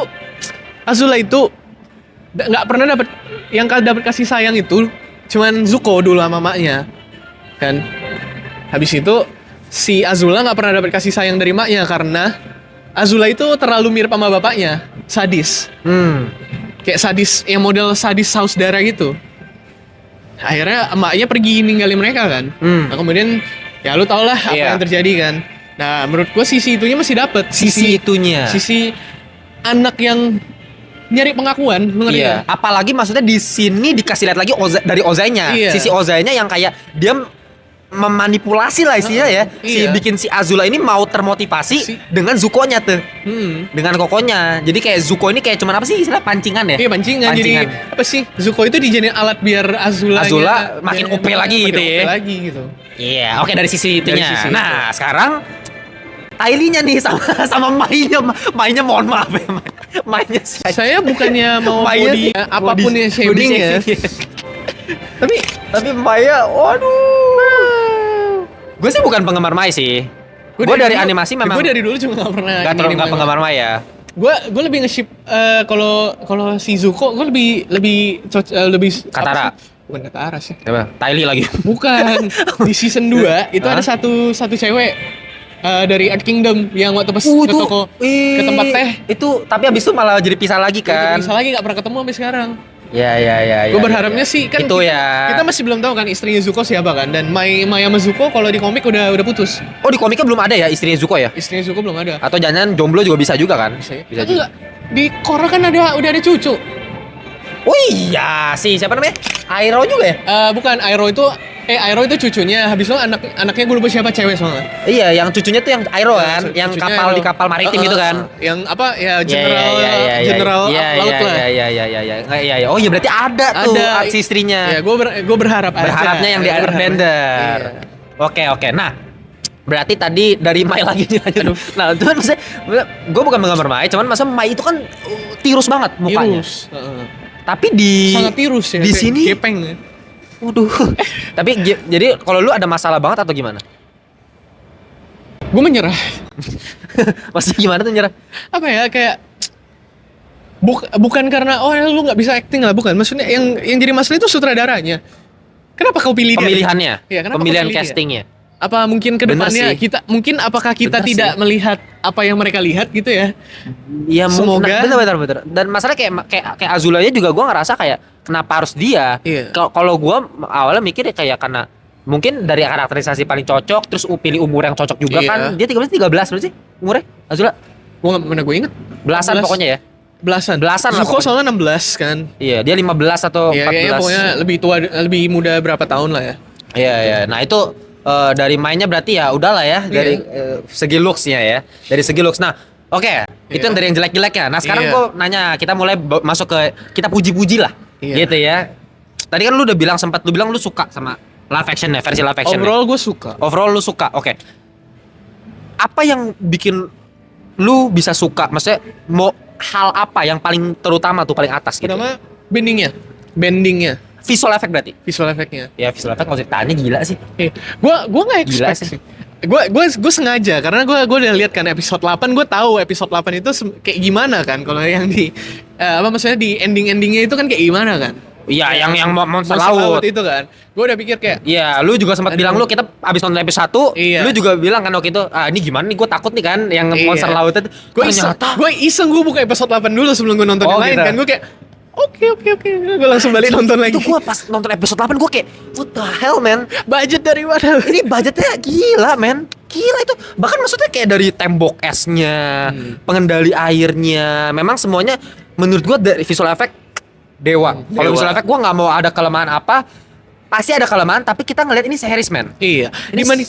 Speaker 2: Azula itu nggak pernah dapat dapat kasih sayang itu cuman Zuko dulu sama maknya kan. Habis itu si Azula nggak pernah dapat kasih sayang dari maknya karena Azula itu terlalu mirip sama bapaknya, sadis. Kayak sadis yang model sadis saus darah gitu. Akhirnya emaknya pergi ninggalin mereka kan. Nah, kemudian ya lu tau lah apa
Speaker 1: Iya.
Speaker 2: yang terjadi kan. Nah menurut gua sisi itunya masih dapet.
Speaker 1: Sisi itunya.
Speaker 2: Sisi anak yang nyari pengakuan, lu ngerti
Speaker 1: Iya,
Speaker 2: kan?
Speaker 1: apalagi maksudnya di sini dikasih lihat lagi dari Ozai-nya.
Speaker 2: Iya.
Speaker 1: Sisi Ozai-nya yang kayak dia memanipulasi lah istilahnya ya.
Speaker 2: Iya.
Speaker 1: Bikin si Azula ini mau termotivasi dengan Zuko-nya tuh. Dengan Kokonya. Jadi kayak Zuko ini kayak cuman apa sih istilah pancingan ya?
Speaker 2: Iya pancingan. Jadi apa sih? Zuko itu dijadiin alat biar Azula
Speaker 1: makin OP lagi gitu ya.
Speaker 2: OP lagi gitu.
Speaker 1: Iya, oke dari sisi
Speaker 2: Dari
Speaker 1: itunya.
Speaker 2: sisi
Speaker 1: Nah, sekarang Tylee-nya nih sama Mai-nya mohon maaf ya. Mai-nya sih.
Speaker 2: Saya bukannya mau
Speaker 1: Mai-nya
Speaker 2: body
Speaker 1: sih,
Speaker 2: apapun
Speaker 1: body-
Speaker 2: yang shaming
Speaker 1: body
Speaker 2: ya.
Speaker 1: shaming.
Speaker 2: Tapi
Speaker 1: Mai-nya, waduh. Gue sih bukan penggemar Mai sih. Gue dari animasi memang
Speaker 2: Gue dari dulu juga gak pernah.
Speaker 1: nggak penggemar Mai ya.
Speaker 2: Gue lebih nge-ship kalau si Zuko gue lebih
Speaker 1: Katara.
Speaker 2: apa sih? Bukan Katara sih.
Speaker 1: Siapa? Tylee lagi.
Speaker 2: Bukan. Di season 2 itu ada satu cewek dari Earth Kingdom yang waktu pas ke toko ke tempat teh.
Speaker 1: Itu tapi abis itu malah jadi pisah lagi kan.
Speaker 2: Bisa lagi gak pernah ketemu sampai sekarang.
Speaker 1: Ya.
Speaker 2: Gue berharapnya sih kan
Speaker 1: itu
Speaker 2: kita masih belum tahu kan istrinya Zuko siapa kan, dan Mai sama Zuko kalau di komik udah putus.
Speaker 1: Oh, di komiknya belum ada ya istrinya Zuko ya?
Speaker 2: Istrinya Zuko belum ada.
Speaker 1: Atau jangan jomblo juga bisa juga kan?
Speaker 2: Bisa
Speaker 1: Bisa
Speaker 2: Atau
Speaker 1: juga.
Speaker 2: enggak, di Korra kan udah ada cucu.
Speaker 1: Oh iya, siapa namanya? Airo juga ya?
Speaker 2: Bukan Airo itu cucunya. Habis itu anaknya gue lupa siapa, cewek soalnya.
Speaker 1: Iya, yang cucunya tuh yang Airo kan, yang
Speaker 2: Cucunya
Speaker 1: kapal
Speaker 2: Airo.
Speaker 1: di kapal maritim itu kan.
Speaker 2: Yang apa ya
Speaker 1: Iya,
Speaker 2: general laut lah.
Speaker 1: Iya. Oh iya berarti ada tuh
Speaker 2: Ada.
Speaker 1: si istrinya.
Speaker 2: Ya gue berharap
Speaker 1: Berharapnya yang di
Speaker 2: Gua berharap.
Speaker 1: Airbender.
Speaker 2: Iya.
Speaker 1: Oke. Nah, berarti tadi dari Mai lagi nih lanjut. Nah, itu kan maksudnya gue bukan menggambar Mai, cuman masa Mai itu kan tirus banget mukanya.
Speaker 2: Tirus.
Speaker 1: Tapi di
Speaker 2: Sangat tirus ya.
Speaker 1: Di
Speaker 2: kayak
Speaker 1: sini
Speaker 2: gepeng.
Speaker 1: waduh. Tapi jadi kalau lu ada masalah banget atau gimana?
Speaker 2: Gue menyerah.
Speaker 1: Maksudnya gimana tuh nyerah?
Speaker 2: Apa ya kayak bukan karena lu nggak bisa acting lah, bukan. Maksudnya yang jadi masalah itu sutradaranya. Kenapa kau pilih dia?
Speaker 1: Pemilihannya.
Speaker 2: Iya, kenapa
Speaker 1: Pemilihan
Speaker 2: kau pilih dia?
Speaker 1: castingnya.
Speaker 2: Apa mungkin
Speaker 1: Bener
Speaker 2: kedepannya
Speaker 1: sih.
Speaker 2: apakah kita
Speaker 1: Bener
Speaker 2: tidak
Speaker 1: sih.
Speaker 2: melihat apa yang mereka lihat gitu ya?
Speaker 1: Iya,
Speaker 2: Semoga.
Speaker 1: bener. Dan masalah kayak Azulanya juga gue ngerasa kayak kenapa harus dia?
Speaker 2: Iya.
Speaker 1: Kalau gue awalnya mikir ya kayak karena mungkin dari karakterisasi paling cocok, terus pilih umur yang cocok juga
Speaker 2: Iya.
Speaker 1: kan. Dia 13 berapa sih umurnya? Azula
Speaker 2: Mana gue inget
Speaker 1: belasan
Speaker 2: 16.
Speaker 1: pokoknya ya.
Speaker 2: Belasan
Speaker 1: Lah
Speaker 2: Zuko
Speaker 1: pokoknya.
Speaker 2: soalnya 16 kan.
Speaker 1: Iya, dia 15 atau
Speaker 2: Iya, kayaknya
Speaker 1: 14.
Speaker 2: pokoknya lebih muda berapa tahun lah ya.
Speaker 1: Iya. Nah itu dari mainnya berarti ya udahlah ya dari segi looks-nya ya. Dari segi looks. Nah, oke. Itu
Speaker 2: Iya.
Speaker 1: yang dari yang jelek-jeleknya. Nah, sekarang
Speaker 2: Iya.
Speaker 1: gue nanya, kita mulai masuk ke kita puji-puji lah.
Speaker 2: Iya.
Speaker 1: Gitu ya. Tadi kan lu udah bilang lu bilang lu suka sama live action ya, versi live action.
Speaker 2: Overall gue suka.
Speaker 1: Overall lu suka. Oke. Apa yang bikin lu bisa suka? Maksudnya mau hal apa yang paling terutama tuh paling atas gitu?
Speaker 2: Pertama bendingnya,
Speaker 1: Visual effect berarti.
Speaker 2: visual effect-nya.
Speaker 1: Ya visual effect kalau ditanya gila sih.
Speaker 2: Gue nggak
Speaker 1: Gila
Speaker 2: expect
Speaker 1: sih.
Speaker 2: sih. Gue sengaja karena gue udah lihat kan episode 8, gue tahu episode 8 itu kayak gimana kan kalau yang di apa maksudnya di endingnya itu kan kayak gimana kan.
Speaker 1: Iya, yang monster
Speaker 2: Monster
Speaker 1: laut.
Speaker 2: itu kan. Gue udah pikir kayak
Speaker 1: Iya, lu juga sempat
Speaker 2: Aduh.
Speaker 1: bilang kita abis nonton episode 1,
Speaker 2: Iya.
Speaker 1: lu juga bilang kan waktu itu, ini gimana nih, gue takut nih kan yang
Speaker 2: Iya.
Speaker 1: monster laut itu.
Speaker 2: gue iseng gue buka episode 8 dulu sebelum gue nonton yang
Speaker 1: Oh,
Speaker 2: lain
Speaker 1: gitu.
Speaker 2: kan. Gue kayak oke gue langsung balik nonton lagi.
Speaker 1: Itu gue pas nonton episode 8 gue kayak what the hell man.
Speaker 2: Budget dari mana?
Speaker 1: Ini budgetnya gila men. Gila itu. Bahkan maksudnya kayak dari tembok esnya, pengendali airnya, memang semuanya menurut gue dari visual effect dewa. Kalau
Speaker 2: Dewa.
Speaker 1: visual effect gue nggak mau ada kelemahan apa, pasti ada kelemahan, tapi kita ngelihat ini series man.
Speaker 2: Iya.
Speaker 1: Ini
Speaker 2: Gimana?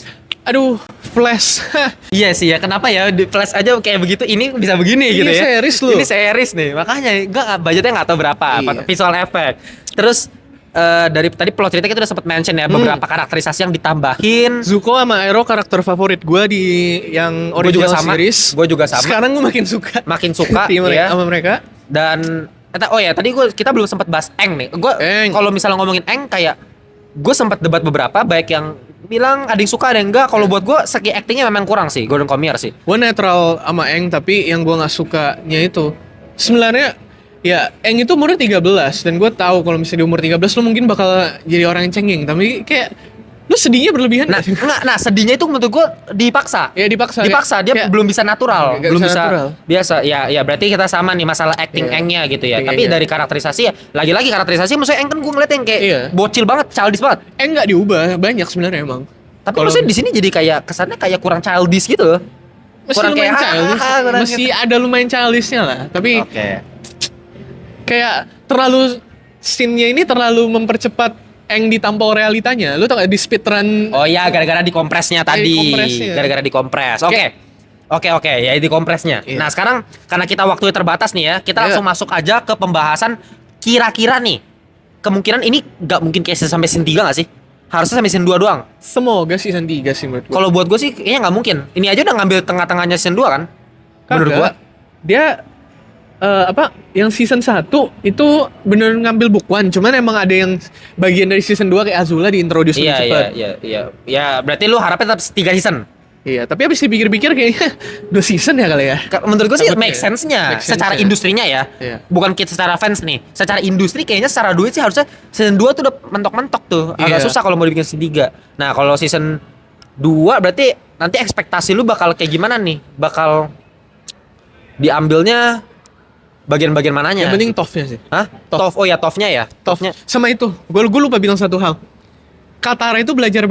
Speaker 2: Aduh, Flash.
Speaker 1: Iya sih ya, kenapa ya di Flash aja kayak begitu, ini bisa begini
Speaker 2: Ini
Speaker 1: gitu ya.
Speaker 2: series loh.
Speaker 1: Ini series nih, makanya budgetnya nggak tahu berapa,
Speaker 2: Iya.
Speaker 1: visual effect. Terus dari tadi plot cerita kita udah sempat mention ya beberapa karakterisasi yang ditambahin.
Speaker 2: Zuko sama Aero karakter favorit gue di yang
Speaker 1: Gua juga
Speaker 2: original
Speaker 1: sama.
Speaker 2: series.
Speaker 1: Gua juga sama.
Speaker 2: Sekarang gue makin suka.
Speaker 1: Makin suka
Speaker 2: di mereka,
Speaker 1: ya.
Speaker 2: sama mereka.
Speaker 1: Dan tadi kita belum sempat bahas Eng nih. Gue
Speaker 2: Eng.
Speaker 1: kalau misalnya ngomongin Eng kayak gue sempat debat beberapa, baik yang bilang ada yang suka ada yang enggak. Kalau buat gue segi actingnya memang kurang sih, Gordon Cormier sih.
Speaker 2: Gue netral sama Eng, tapi yang gue nggak sukanya itu sebenarnya ya Eng itu umurnya 13 dan gue tahu kalau misalnya di umur 13 lu mungkin bakal jadi orang yang cengeng, tapi kayak lu sedihnya berlebihan.
Speaker 1: Nah, sedihnya itu menurut gue dipaksa.
Speaker 2: Ya dipaksa.
Speaker 1: Dia
Speaker 2: kayak,
Speaker 1: belum bisa natural,
Speaker 2: Nggak
Speaker 1: belum
Speaker 2: bisa
Speaker 1: bisa
Speaker 2: natural.
Speaker 1: biasa. Ya berarti kita sama nih masalah acting
Speaker 2: Iya.
Speaker 1: Engnya gitu ya.
Speaker 2: Acting
Speaker 1: Tapi
Speaker 2: Engnya.
Speaker 1: dari karakterisasi ya, lagi-lagi karakterisasi maksudnya Eng kan gue ngeliat yang kayak
Speaker 2: Iya.
Speaker 1: bocil banget, childish banget.
Speaker 2: Eng nggak diubah banyak sebenarnya emang.
Speaker 1: Tapi
Speaker 2: Kalau-
Speaker 1: maksudnya di sini jadi kayak kesannya kayak kurang childish gitu loh.
Speaker 2: masih
Speaker 1: kurang
Speaker 2: lumayan
Speaker 1: kayak,
Speaker 2: childish,
Speaker 1: kurang
Speaker 2: masih ada lumayan childishnya lah, tapi
Speaker 1: Oke.
Speaker 2: kayak terlalu scene-nya ini terlalu mempercepat Eng ditampol realitanya. Lu tau gak di speedrun?
Speaker 1: Oh iya, gara-gara dikompresnya tadi.
Speaker 2: Dikompresnya.
Speaker 1: Gara-gara dikompres. Oke. Oke, ya dikompresnya.
Speaker 2: Iya.
Speaker 1: Nah, sekarang karena kita waktunya terbatas nih ya, kita
Speaker 2: Iya.
Speaker 1: langsung masuk aja ke pembahasan kira-kira nih. Kemungkinan ini nggak mungkin kayak sampai season 3 nggak sih? Harusnya sampai season 2 doang.
Speaker 2: Semoga season 3 sih menurut gua.
Speaker 1: Kalau buat gue sih kayaknya nggak mungkin. Ini aja udah ngambil tengah-tengahnya season 2 kan? Menurut
Speaker 2: Kagak.
Speaker 1: gua.
Speaker 2: Dia yang season 1 itu bener ngambil bukuan, cuman emang ada yang bagian dari season 2 kayak Azula diintroduce lebih
Speaker 1: Iya,
Speaker 2: cepat.
Speaker 1: iya. Ya, berarti lu harapnya tetap 3 season.
Speaker 2: Iya, tapi habis dipikir-pikir kayaknya 2 season ya kali ya.
Speaker 1: Menurut gue sih
Speaker 2: Takutnya
Speaker 1: make
Speaker 2: ya.
Speaker 1: sense-nya
Speaker 2: Make sense
Speaker 1: secara
Speaker 2: ya.
Speaker 1: industrinya ya.
Speaker 2: Iya.
Speaker 1: Bukan kita secara fans nih. Secara industri kayaknya secara duit sih harusnya season 2 tuh udah mentok-mentok tuh. Agak
Speaker 2: Iya.
Speaker 1: susah kalau mau dibikin season 3. Nah, kalau season 2 berarti nanti ekspektasi lu bakal kayak gimana nih? Bakal diambilnya bagian-bagian mananya?
Speaker 2: Yang penting TOF-nya sih.
Speaker 1: Hah?
Speaker 2: Tof.
Speaker 1: Tof. Oh ya, Tofnya ya.
Speaker 2: TOF. Sama itu, gue lupa bilang satu hal. Katara itu belajar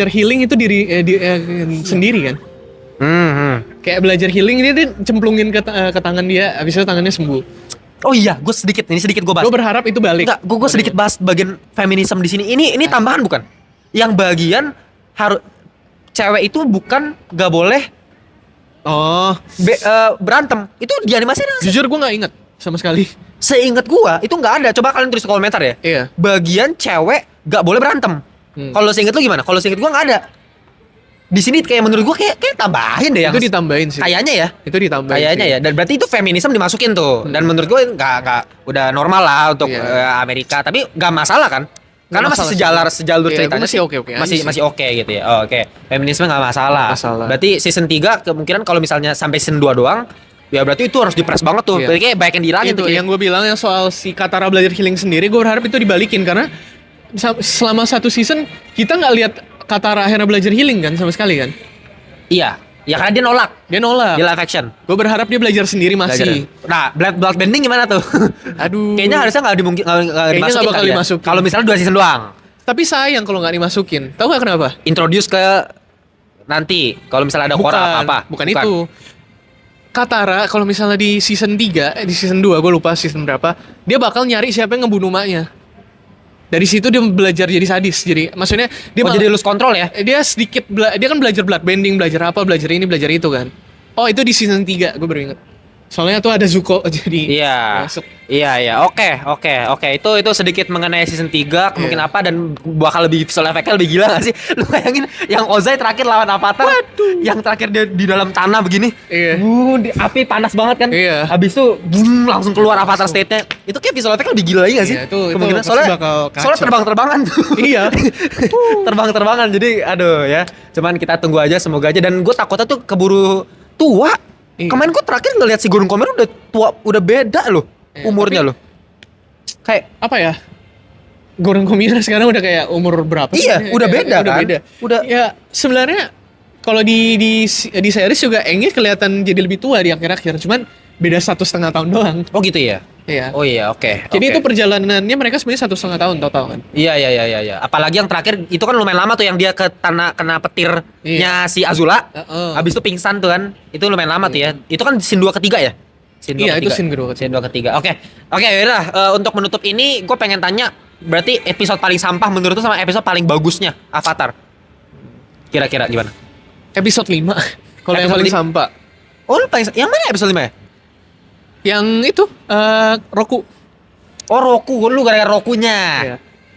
Speaker 2: healing itu sendiri kan. Kayak belajar healing dia cemplungin ke tangan dia, habis itu tangannya sembuh.
Speaker 1: Oh iya, gue sedikit gue bahas.
Speaker 2: Gue berharap itu balik.
Speaker 1: Enggak, gue sedikit bahas bagian feminisme di sini. Ini tambahan bukan? Yang bagian harus cewek itu bukan gak boleh
Speaker 2: Oh,
Speaker 1: berantem. Itu di animasi ada nggak sih?
Speaker 2: jujur gue nggak inget sama sekali.
Speaker 1: Seingat gua itu nggak ada. Coba kalian tulis di komentar ya.
Speaker 2: Iya.
Speaker 1: Bagian cewek gak boleh berantem. Kalau seingat lu gimana? Kalau seingat gua nggak ada. Di sini kayak menurut gua kayak tambahin deh yang
Speaker 2: Itu ditambahin sih.
Speaker 1: kayaknya ya.
Speaker 2: Itu ditambahin.
Speaker 1: Kayaknya
Speaker 2: sih.
Speaker 1: ya. Dan berarti itu feminisme dimasukin tuh. Dan menurut gua nggak udah normal lah untuk
Speaker 2: Iya.
Speaker 1: Amerika. Tapi nggak masalah kan? Karena masih
Speaker 2: masalah
Speaker 1: sejalur
Speaker 2: Iya,
Speaker 1: ceritanya
Speaker 2: masih
Speaker 1: sih.
Speaker 2: oke-oke aja
Speaker 1: masih
Speaker 2: sih.
Speaker 1: masih oke gitu ya. Oh, oke. Feminisme nggak masalah.
Speaker 2: Nggak masalah.
Speaker 1: Berarti season 3 kemungkinan kalau misalnya sampai season 2 doang, ya berarti itu harus dipres banget tuh.
Speaker 2: Iya.
Speaker 1: Berarti kayak banyak yang dihilangin
Speaker 2: Itu
Speaker 1: tuh.
Speaker 2: yang gue bilang yang soal si Katara belajar healing sendiri, gue berharap itu dibalikin karena selama satu season kita nggak lihat Katara akhirnya belajar healing kan sama sekali kan.
Speaker 1: Iya. Ya karena dia nolak
Speaker 2: Dia nolak.
Speaker 1: di live action.
Speaker 2: Gue berharap dia belajar sendiri masih.
Speaker 1: Nah, blood bending gimana tuh?
Speaker 2: Aduh.
Speaker 1: Kayaknya harusnya nggak dimasukin
Speaker 2: Kayaknya nggak bakal
Speaker 1: kali ya.
Speaker 2: dimasukin.
Speaker 1: Kalau misalnya 2 season doang.
Speaker 2: Tapi sayang kalau nggak dimasukin. Tahu nggak kenapa?
Speaker 1: Introduce ke nanti kalau misalnya ada Korra apa?
Speaker 2: Bukan itu. Katara kalau misalnya di season 3, di season 2 gue lupa season berapa, dia bakal nyari siapa yang ngebunuh maknya. Dari situ dia belajar jadi sadis. Jadi maksudnya dia
Speaker 1: Oh, jadi lose control ya?
Speaker 2: dia sedikit dia kan belajar bloodbending, belajar apa, belajar ini, belajar itu kan. Oh, itu di season 3 gue baru inget. Soalnya tuh ada Zuko jadi
Speaker 1: Iya.
Speaker 2: masuk.
Speaker 1: Iya. Oke. Itu sedikit mengenai season 3 kemungkinan
Speaker 2: Iya.
Speaker 1: apa dan bakal lebih visual efeknya lebih gila gak sih? Lu bayangin yang Ozai terakhir lawan Avatar, yang terakhir dia di dalam tanah begini.
Speaker 2: Iya.
Speaker 1: Di api panas banget kan?
Speaker 2: Iya.
Speaker 1: Habis itu boom, langsung keluar Avatar state-nya. Itu kayak visual efeknya lebih gila lagi gak sih?
Speaker 2: Iya, itu
Speaker 1: Kemungkinan
Speaker 2: pasti
Speaker 1: soalnya
Speaker 2: bakal kacau.
Speaker 1: soalnya terbang-terbangan tuh.
Speaker 2: Iya.
Speaker 1: Terbang-terbangan. Jadi aduh ya. Cuman kita tunggu aja semoga aja dan gue takutnya tuh keburu tua.
Speaker 2: Iya.
Speaker 1: Kemarin gue terakhir ngeliat si Gordon Cormier udah tua, udah beda loh
Speaker 2: Iya,
Speaker 1: umurnya
Speaker 2: tapi-
Speaker 1: loh. Kayak
Speaker 2: Apa ya? Gordon Cormier sekarang udah kayak umur berapa?
Speaker 1: Iya,
Speaker 2: sih?
Speaker 1: udah beda
Speaker 2: Udah
Speaker 1: kan?
Speaker 2: beda.
Speaker 1: Udah-
Speaker 2: Ya sebenarnya kalau di series juga Engnya kelihatan jadi lebih tua di akhir-akhir. Cuman beda 1,5 tahun doang.
Speaker 1: oh gitu ya.
Speaker 2: Iya.
Speaker 1: Oh iya, oke.
Speaker 2: Jadi
Speaker 1: oke.
Speaker 2: itu perjalanannya mereka sebenarnya 1,5 tahun total kan.
Speaker 1: Iya. Apalagi yang terakhir itu kan lumayan lama tuh yang dia ke tanah kena petirnya
Speaker 2: Iya.
Speaker 1: si Azula.
Speaker 2: Heeh.
Speaker 1: Habis itu pingsan tuh kan. Itu lumayan lama tuh ya. Itu kan scene 2 ketiga ya? Scene
Speaker 2: Iya, itu scene kedua.
Speaker 1: Scene 2 ketiga. Oke. Yaudah, untuk menutup ini gue pengen tanya, berarti episode paling sampah menurut lu sama episode paling bagusnya Avatar? Kira-kira gimana?
Speaker 2: Episode 5. Kalau yang
Speaker 1: Episode
Speaker 2: paling
Speaker 1: lima.
Speaker 2: sampah.
Speaker 1: Oh, lu paling yang mana episode 5 ya?
Speaker 2: Yang itu Roku.
Speaker 1: Oh, Roku, lu gara-gara Rokunya.
Speaker 2: Iya.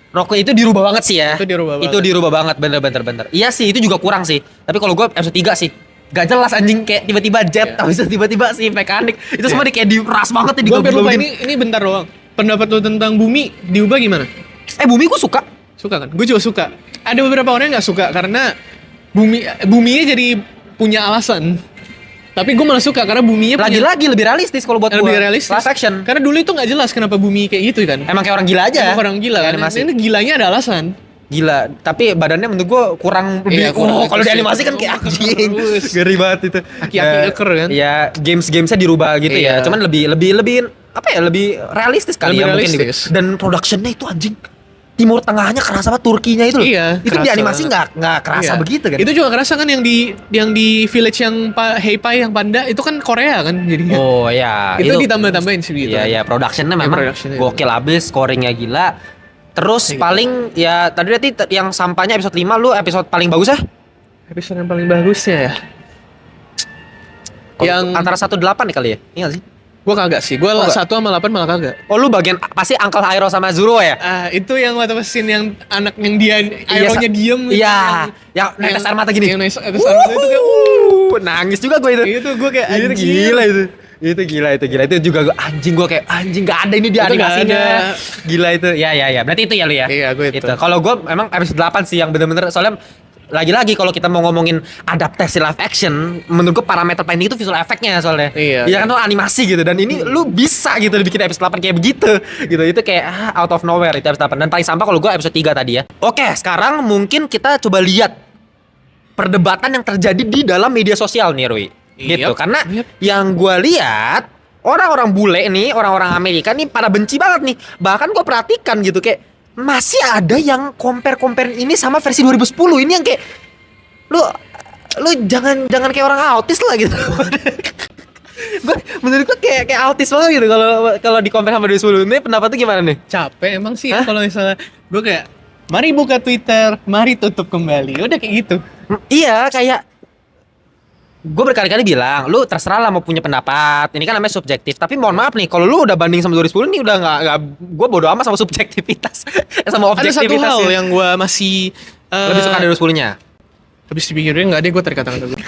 Speaker 1: Roku itu dirubah banget sih ya.
Speaker 2: Itu dirubah
Speaker 1: Itu
Speaker 2: banget.
Speaker 1: dirubah banget, bener. Iya sih, itu juga kurang sih. Tapi kalau gue episode 3 sih. Gak jelas anjing, kayak tiba-tiba jet, habis itu tiba-tiba si mekanik. Itu semua di kayak diperas banget ya,
Speaker 2: Gue lupa
Speaker 1: digabung-gabungin.
Speaker 2: ini bentar doang. Pendapat lu tentang Bumi diubah gimana?
Speaker 1: Bumi gue suka.
Speaker 2: Suka kan? Gue juga suka. Ada beberapa orang yang nggak suka karena buminya jadi punya alasan. Tapi gue malah suka karena buminya punya
Speaker 1: Lagi-lagi lebih realistis kalau buat gue.
Speaker 2: lebih realistis.
Speaker 1: Live action.
Speaker 2: Karena dulu itu nggak jelas kenapa bumi kayak gitu kan.
Speaker 1: Emang kayak orang gila aja.
Speaker 2: Emang orang gila
Speaker 1: Kayak
Speaker 2: kan.
Speaker 1: animasi.
Speaker 2: Ini gilanya ada alasan.
Speaker 1: Gila, tapi badannya menurut gue kurang lebih.
Speaker 2: Iya, kurang
Speaker 1: Kalau di
Speaker 2: bagus
Speaker 1: animasi
Speaker 2: ya.
Speaker 1: kan kayak anjing.
Speaker 2: Bagus.
Speaker 1: Ngeri banget itu.
Speaker 2: Aki-aki eker kan.
Speaker 1: Ya, gamesnya dirubah gitu ya.
Speaker 2: Iya.
Speaker 1: Cuman lebih apa ya? Lebih realistis kali
Speaker 2: Lebih
Speaker 1: ya mungkin.
Speaker 2: realistis.
Speaker 1: Dan productionnya itu anjing. Timur Tengahnya kerasa banget, Turkinya itu loh.
Speaker 2: Iya,
Speaker 1: Itu di
Speaker 2: kerasa.
Speaker 1: animasi nggak kerasa
Speaker 2: Iya.
Speaker 1: begitu kan.
Speaker 2: Itu juga kerasa kan yang di village yang Heipai yang Panda itu kan Korea kan jadinya.
Speaker 1: Oh ya,
Speaker 2: itu ditambah-tambahin sih gitu.
Speaker 1: Iya, ya, productionnya
Speaker 2: Ya,
Speaker 1: memang
Speaker 2: productionnya
Speaker 1: gokil abis, scoringnya gila. Terus
Speaker 2: Kayak
Speaker 1: paling ya tadi berarti yang sampahnya episode 5, lu episode paling bagus ya?
Speaker 2: Episode yang paling bagusnya ya. Yang
Speaker 1: Antara 1-8 nih kali ya? Iya nggak sih?
Speaker 2: gua kagak sih. Gua
Speaker 1: enggak?
Speaker 2: 1 sama 8 malah kagak.
Speaker 1: Oh lu bagian pasti Uncle Iroh sama Zoro ya?
Speaker 2: Itu yang waktu scene yang anak yang dia Irohnya diem gitu,
Speaker 1: Iya, yang netes air mata gini.
Speaker 2: Yang netes air mata itu kayak
Speaker 1: Nangis juga gue itu.
Speaker 2: itu gua kayak
Speaker 1: Itu
Speaker 2: anjing.
Speaker 1: gila itu. Itu gila. Itu juga gue anjing, gue kayak anjing gak ada ini di
Speaker 2: Itu nggak
Speaker 1: animasinya.
Speaker 2: ada.
Speaker 1: Gila itu. Ya. Berarti itu ya lu ya?
Speaker 2: Iya, gue itu.
Speaker 1: Kalau gue memang episode 8 sih yang bener-bener soalnya lagi-lagi kalau kita mau ngomongin adaptasi live action, menurut gue parameter paling tinggi itu visual efeknya soalnya.
Speaker 2: Iya.
Speaker 1: Iya kan tuh animasi gitu, dan ini lu bisa gitu bikin episode 8 kayak begitu gitu. Itu kayak out of nowhere itu episode 8. Dan paling sampah kalau gue episode 3 tadi ya. Oke, sekarang mungkin kita coba lihat perdebatan yang terjadi di dalam media sosial nih, Rui. Gitu.
Speaker 2: Yep.
Speaker 1: Karena
Speaker 2: Yep.
Speaker 1: yang gue lihat orang-orang bule nih, orang-orang Amerika nih pada benci banget nih. Bahkan gue perhatikan gitu kayak masih ada yang compare ini sama versi 2010. Ini yang kayak lu jangan kayak orang autis lah gitu. Menurut gue kayak autis banget gitu kalau di compare sama 2010. Ini pendapat tuh gimana nih?
Speaker 2: Capek emang sih ya kalau misalnya gue kayak mari buka Twitter, mari tutup kembali. Udah kayak gitu.
Speaker 1: Iya, kayak gue berkali-kali bilang, lu terserah lah mau punya pendapat. Ini kan namanya subjektif. Tapi mohon maaf nih, kalau lu udah banding sama 2010 ini udah nggak gue bodo amat sama subjektivitas, sama
Speaker 2: Ada satu
Speaker 1: objektivitas.
Speaker 2: hal yang gue masih
Speaker 1: lebih suka dari 2010-nya.
Speaker 2: habis dipikirin nggak ada gue tarik kata-kata gue.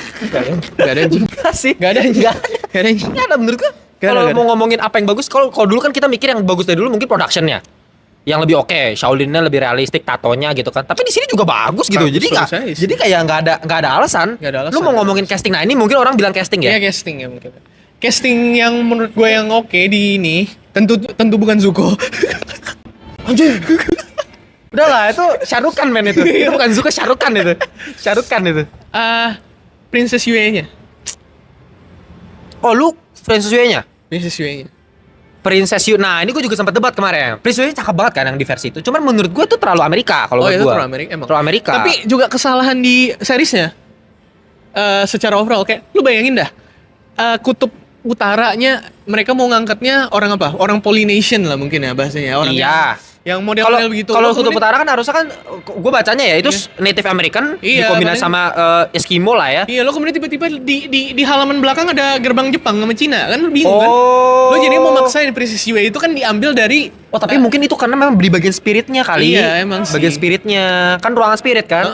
Speaker 2: Nggak ada anjing.
Speaker 1: Enggak sih.
Speaker 2: Nggak ada anjing.
Speaker 1: Nggak
Speaker 2: Nggak ada anjing.
Speaker 1: Nggak ada menurut gue.
Speaker 2: Nggak
Speaker 1: Kalau
Speaker 2: ada.
Speaker 1: mau ngomongin apa yang bagus, kalau dulu kan kita mikir yang bagus dari dulu mungkin productionnya. Yang lebih oke, Shaolin-nya lebih realistik, tatonya gitu kan. Tapi di sini juga bagus gitu.
Speaker 2: Bagus,
Speaker 1: Jadi
Speaker 2: bagus aja sih.
Speaker 1: jadi kayak nggak ada alasan.
Speaker 2: Nggak ada alasan.
Speaker 1: Lu mau ngomongin casting, nah ini mungkin orang bilang casting ya.
Speaker 2: Iya casting ya mungkin. Casting yang menurut gue yang oke di ini tentu bukan Zuko.
Speaker 1: Anjir. Udah lah, itu Syarukan men itu. Itu bukan Zuko, Syarukan itu. Syarukan itu.
Speaker 2: Princess Yue-nya.
Speaker 1: Oh, lu Princess Yue-nya?
Speaker 2: Princess Yue-nya.
Speaker 1: Princess Yue. Nah, ini gue juga sempat debat kemarin. Princess Yue cakep banget kan yang di versi itu. Cuman menurut gue itu terlalu Amerika kalau buat
Speaker 2: itu
Speaker 1: gue.
Speaker 2: terlalu Amerika emang.
Speaker 1: Terlalu Amerika.
Speaker 2: Tapi juga kesalahan di seriesnya. Secara overall kayak lu bayangin dah. Kutub utaranya mereka mau ngangkatnya orang apa? Orang Polynesian lah mungkin ya bahasanya. Orang
Speaker 1: Iya.
Speaker 2: yang
Speaker 1: Kalau
Speaker 2: model-model begitu.
Speaker 1: kalau
Speaker 2: Lu
Speaker 1: Kutub
Speaker 2: kemudian-
Speaker 1: Utara kan harusnya kan gue bacanya ya itu Native American
Speaker 2: Iya,
Speaker 1: dikombinasi sama Eskimo lah ya.
Speaker 2: Iya, lo kemudian tiba-tiba di halaman belakang ada gerbang Jepang sama Cina kan lu bingung kan?
Speaker 1: Oh.
Speaker 2: Lo jadi mau maksain Princess Yue itu kan diambil dari
Speaker 1: Oh, tapi mungkin itu karena memang di bagian spiritnya kali.
Speaker 2: Iya, emang sih.
Speaker 1: Bagian spiritnya kan ruangan spirit kan.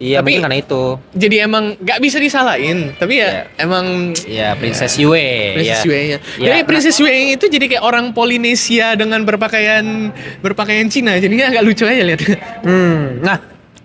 Speaker 1: Iya,
Speaker 2: Tapi-
Speaker 1: mungkin karena itu.
Speaker 2: Jadi emang nggak bisa disalahin, tapi ya emang
Speaker 1: Iya, Princess Yue.
Speaker 2: Princess
Speaker 1: Iya.
Speaker 2: Yue-nya.
Speaker 1: Iya.
Speaker 2: Jadi Princess Yue itu jadi kayak orang Polinesia dengan berpakaian Cina. Jadinya agak lucu aja lihat.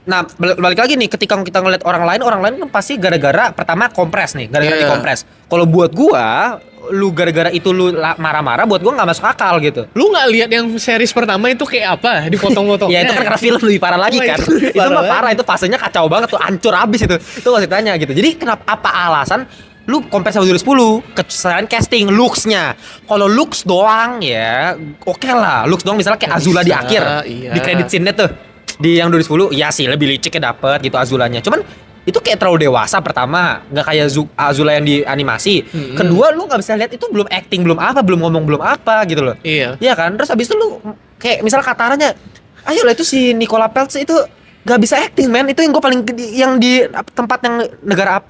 Speaker 1: Nah, balik lagi nih ketika kita ngeliat orang lain kan pasti gara-gara pertama kompres nih, gara-gara
Speaker 2: Iya.
Speaker 1: dikompres. Kalau buat gua, lu gara-gara itu lu marah-marah, buat gua nggak masuk akal gitu.
Speaker 2: Lu nggak lihat yang series pertama itu kayak apa? Dipotong-potong.
Speaker 1: Ya itu kan karena film lebih parah lagi
Speaker 2: Oh,
Speaker 1: kan.
Speaker 2: itu lebih
Speaker 1: Itu
Speaker 2: parah
Speaker 1: mah
Speaker 2: lagi.
Speaker 1: parah, itu fasenya kacau banget tuh, hancur abis itu. Itu masih tanya gitu. Jadi kenapa apa alasan lu compare sama 2010 kesalahan casting looks-nya. Kalau looks doang ya oke lah. Looks doang misalnya kayak
Speaker 2: Bisa,
Speaker 1: Azula di akhir.
Speaker 2: iya.
Speaker 1: Di credit scene-nya tuh. Di yang 2010 ya sih lebih liciknya dapet gitu Azulanya. Cuman itu kayak terlalu dewasa pertama, nggak kayak Azula yang di animasi. Kedua lu nggak bisa lihat itu belum acting, belum apa, belum ngomong, belum apa gitu loh.
Speaker 2: Iya.
Speaker 1: Iya kan? Terus abis itu lu kayak misal Kataranya, ayo lah itu si Nicola Peltz itu gak bisa acting men. Itu yang gue paling yang di tempat yang negara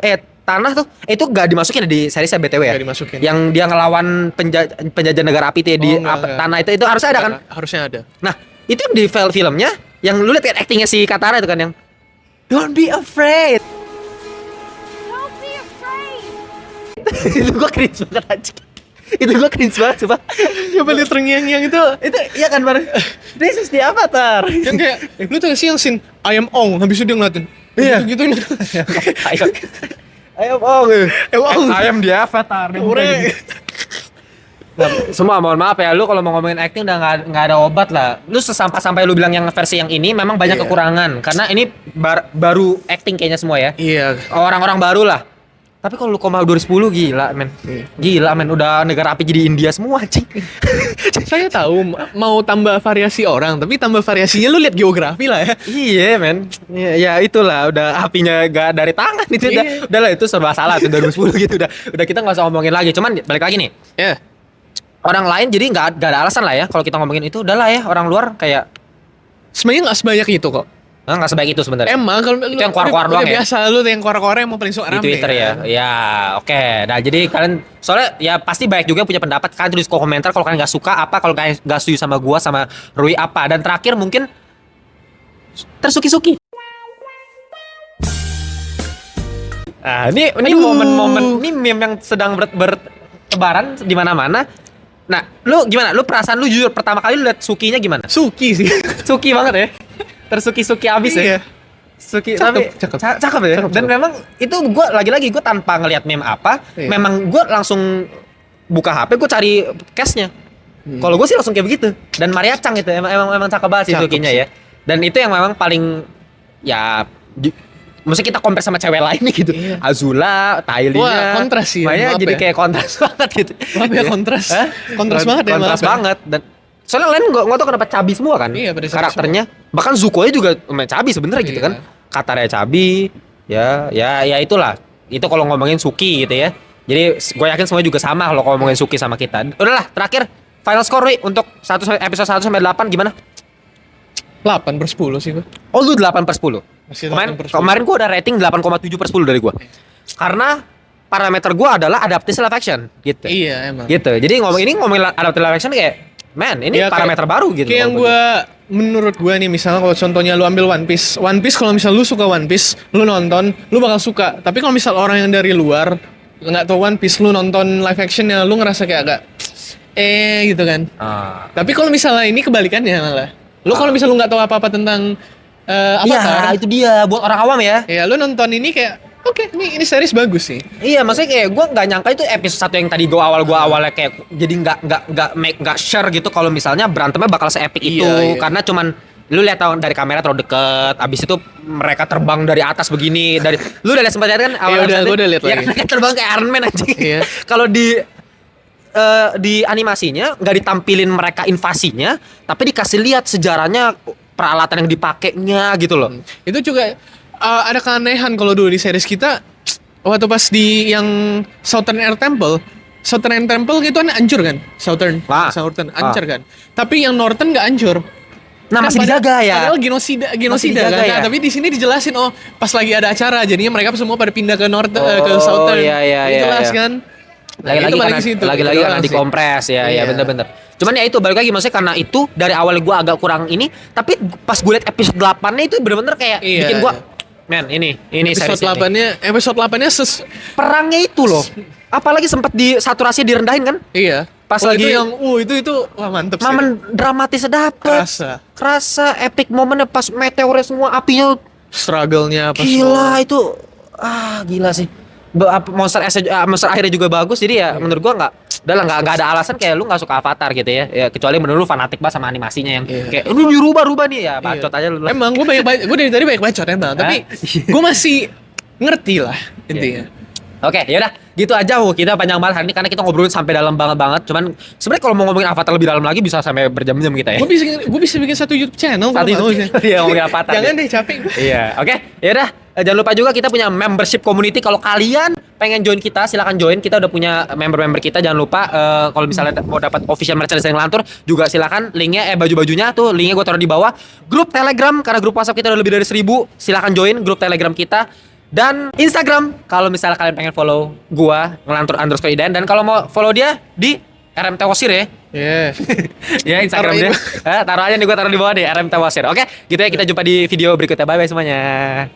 Speaker 1: tanah tuh itu gak dimasukin di seriesnya BTW ya.
Speaker 2: Nggak dimasukin.
Speaker 1: Yang dia ngelawan penjajah negara api itu ya, di
Speaker 2: Oh, nggak.
Speaker 1: tanah itu harusnya ada kan.
Speaker 2: Harusnya ada.
Speaker 1: Nah itu di filmnya yang lu lihat kan actingnya si Katara itu kan yang Don't be afraid.
Speaker 3: Don't be afraid.
Speaker 1: Itu gua cringe banget anjing. Itu gua cringe banget coba.
Speaker 2: Coba lihat terngiang-ngiang itu
Speaker 1: Iya kan Bar. This is the Avatar.
Speaker 2: yang kayak lu tuh sih yang scene I am Ong habis itu dia ngeliatin.
Speaker 1: Iya.
Speaker 2: Gitu.
Speaker 1: Ayo Ong. Ayam di Avatar. Nah, semua mohon maaf ya, lu kalau mau ngomongin acting udah nggak ada obat lah. Lu sampai lu bilang yang versi yang ini memang banyak kekurangan karena ini baru acting kayaknya semua ya.
Speaker 2: Iya.
Speaker 1: Orang-orang baru lah. Tapi kalau lu koma 2010 gila men. Gila men, udah negara api jadi India semua anjing.
Speaker 2: Saya tahu mau tambah variasi orang, tapi tambah variasinya lu lihat geografi lah ya.
Speaker 1: Iya men. Ya itulah udah apinya gak dari tangan itu udahlah itu serba salah tuh 2010 gitu udah kita nggak usah ngomongin lagi. Cuman balik lagi nih.
Speaker 2: Ya.
Speaker 1: Orang lain jadi nggak ada alasan lah ya kalau kita ngomongin itu udahlah ya orang luar kayak
Speaker 2: Sebenarnya nggak sebanyak itu kok.
Speaker 1: nggak sebaik itu sebenarnya.
Speaker 2: Emang kalau
Speaker 1: Itu yang keluar-keluar doang ya?
Speaker 2: Biasa lu yang keluar-keluar yang mau paling suka
Speaker 1: Di
Speaker 2: rame.
Speaker 1: Twitter ya. Ya, oke. Nah, jadi kalian soalnya ya pasti banyak juga yang punya pendapat. Kalian tulis komentar kalau kalian nggak suka apa, kalau kalian nggak setuju sama gua sama Rui apa. Dan terakhir mungkin tersuki-suki. Nah, ini momen-momen ini meme yang sedang bertebaran di mana-mana. Nah, lu gimana? Lu perasaan lu jujur pertama kali lu lihat Sukinya gimana?
Speaker 2: Suki sih.
Speaker 1: Suki banget ya. Tersuki-suki abis ya.
Speaker 2: Iya.
Speaker 1: Suki
Speaker 2: Cakep.
Speaker 1: cakep ya.
Speaker 2: Cakep,
Speaker 1: Dan
Speaker 2: cakep.
Speaker 1: memang itu gue lagi-lagi gue tanpa ngelihat meme apa,
Speaker 2: Iya.
Speaker 1: memang gue langsung buka HP gue cari cashnya. Kalau gue sih langsung kayak begitu. Dan Maria Chang itu emang cakep banget sih
Speaker 2: Cakep
Speaker 1: Sukinya
Speaker 2: sih.
Speaker 1: ya. Dan itu yang memang paling ya maksudnya kita compare sama cewek lain nih gitu.
Speaker 2: Iya.
Speaker 1: Azula, Thailina.
Speaker 2: Wah, kontras sih ya,
Speaker 1: Makanya
Speaker 2: maaf
Speaker 1: jadi
Speaker 2: ya.
Speaker 1: kayak kontras banget gitu.
Speaker 2: Maaf ya, kontras.
Speaker 1: Hah?
Speaker 2: Kontras banget ya,
Speaker 1: Kontras
Speaker 2: maaf ya.
Speaker 1: banget. Dan soalnya lain nggak tau kenapa cabi semua kan.
Speaker 2: Iya, pada cabi
Speaker 1: karakternya. Bahkan Zuko-nya juga lumayan cabi sebenarnya gitu
Speaker 2: Iya.
Speaker 1: kan. Katarnya cabi. Ya itulah. Itu kalau ngomongin Suki gitu ya. Jadi gue yakin semua juga sama kalau ngomongin Suki sama kita. Udahlah, terakhir final score Wi untuk episode 1 sampai 8 gimana?
Speaker 2: 8/10 sih gua.
Speaker 1: Oh, lu 8/10.
Speaker 2: Masih
Speaker 1: Kemarin
Speaker 2: 8/10.
Speaker 1: kemarin gue ada rating 8,7/10 dari gue. Karena parameter gue adalah adaptive live action gitu.
Speaker 2: Iya, emang.
Speaker 1: Gitu. Jadi ngomongin adaptive live action kayak man, ini
Speaker 2: Ya,
Speaker 1: parameter baru gitu.
Speaker 2: Kayak yang menurut gua nih misalnya kalau contohnya lu ambil One Piece kalau misal lu suka One Piece, lu nonton, lu bakal suka. Tapi kalau misal orang yang dari luar nggak tahu One Piece, lu nonton live actionnya, lu ngerasa kayak agak gitu kan. Tapi kalau misalnya ini kebalikannya malah. Lu kalau misal lu nggak tahu apa-apa tentang Avatar,
Speaker 1: Iya, itu dia buat orang awam ya.
Speaker 2: ya lu nonton ini kayak oke, ini series bagus sih.
Speaker 1: Iya, maksudnya kayak gue nggak nyangka itu episode 1 yang tadi gue awalnya kayak jadi nggak share gitu kalau misalnya berantemnya bakal se-epic itu
Speaker 2: Iya.
Speaker 1: karena cuman lu lihat dari kamera terlalu deket, abis itu mereka terbang dari atas begini lu udah lihat sempat lihat kan
Speaker 2: Iya,
Speaker 1: episode?
Speaker 2: gua udah lihat
Speaker 1: Ya,
Speaker 2: lagi.
Speaker 1: mereka terbang kayak Iron Man anjing.
Speaker 2: Iya.
Speaker 1: Kalau di animasinya nggak ditampilin mereka invasinya, tapi dikasih lihat sejarahnya peralatan yang dipakainya gitu loh.
Speaker 2: Itu juga ada keanehan kalau dulu di series kita waktu pas di yang Southern Air Temple itu kan hancur kan? Southern hancur kan. Tapi yang Northern nggak hancur.
Speaker 1: Nah, masih dijaga ya.
Speaker 2: Padahal genosida
Speaker 1: dijaga
Speaker 2: kan.
Speaker 1: ya?
Speaker 2: Nah, tapi di sini dijelasin pas lagi ada acara jadinya mereka semua pada pindah ke ke Southern.
Speaker 1: Iya,
Speaker 2: Jadi jelas
Speaker 1: iya.
Speaker 2: kan.
Speaker 1: Lagi-lagi karena dikompres ya,
Speaker 2: Iya.
Speaker 1: bener-bener. Cuman ya itu balik lagi maksudnya karena itu dari awal gue agak kurang ini, tapi pas gue liat episode 8-nya itu bener-bener kayak
Speaker 2: Iya,
Speaker 1: bikin gue,
Speaker 2: iya.
Speaker 1: man ini
Speaker 2: Episode
Speaker 1: series ini.
Speaker 2: 8-nya
Speaker 1: Perangnya itu loh. Apalagi sempat saturasinya direndahin kan?
Speaker 2: iya.
Speaker 1: Pas
Speaker 2: Itu
Speaker 1: lagi-
Speaker 2: yang itu wah mantep sih.
Speaker 1: Momen dramatisnya dapet. Kerasa epic momennya pas meteornya semua apinya
Speaker 2: Struggle-nya apa
Speaker 1: gila itu. Gila sih. Monster akhirnya juga bagus jadi ya menurut gua nggak ada alasan kayak lu nggak suka Avatar gitu ya kecuali menurut lu fanatik banget sama animasinya yang kayak lu dirubah-rubah nih ya bacot aja lu.
Speaker 2: Emang gue dari tadi banyak bacot emang, tapi gue masih ngerti lah intinya.
Speaker 1: Oke, yaudah gitu aja kita panjang banget hari ini karena kita ngobrolin sampai dalam banget. Cuman sebenarnya kalau mau ngomongin Avatar lebih dalam lagi bisa sampai berjam-jam kita ya.
Speaker 2: Gue bisa bikin satu YouTube channel.
Speaker 1: Iya ngomongin Avatar.
Speaker 2: Jangan deh capek.
Speaker 1: Iya, oke. Yaudah, jangan lupa juga kita punya membership community. Kalau kalian pengen join kita, silakan join. Kita udah punya member-member kita. Jangan lupa kalau misalnya mau dapat official merchandise yang Ngelantur juga silakan linknya baju-bajunya tuh linknya gue taruh di bawah. Grup Telegram karena grup WhatsApp kita udah lebih dari 1000. Silakan join grup Telegram kita. Dan Instagram kalau misalnya kalian pengen follow gua Ngelantur_Idan dan kalau mau follow dia di RMT Wasir ya.
Speaker 2: Iya.
Speaker 1: Ya Instagram
Speaker 2: Taruh
Speaker 1: dia. Taruh aja nih gua taruh di bawah deh RMT Wasir. Oke, gitu ya kita jumpa di video berikutnya. Bye bye semuanya.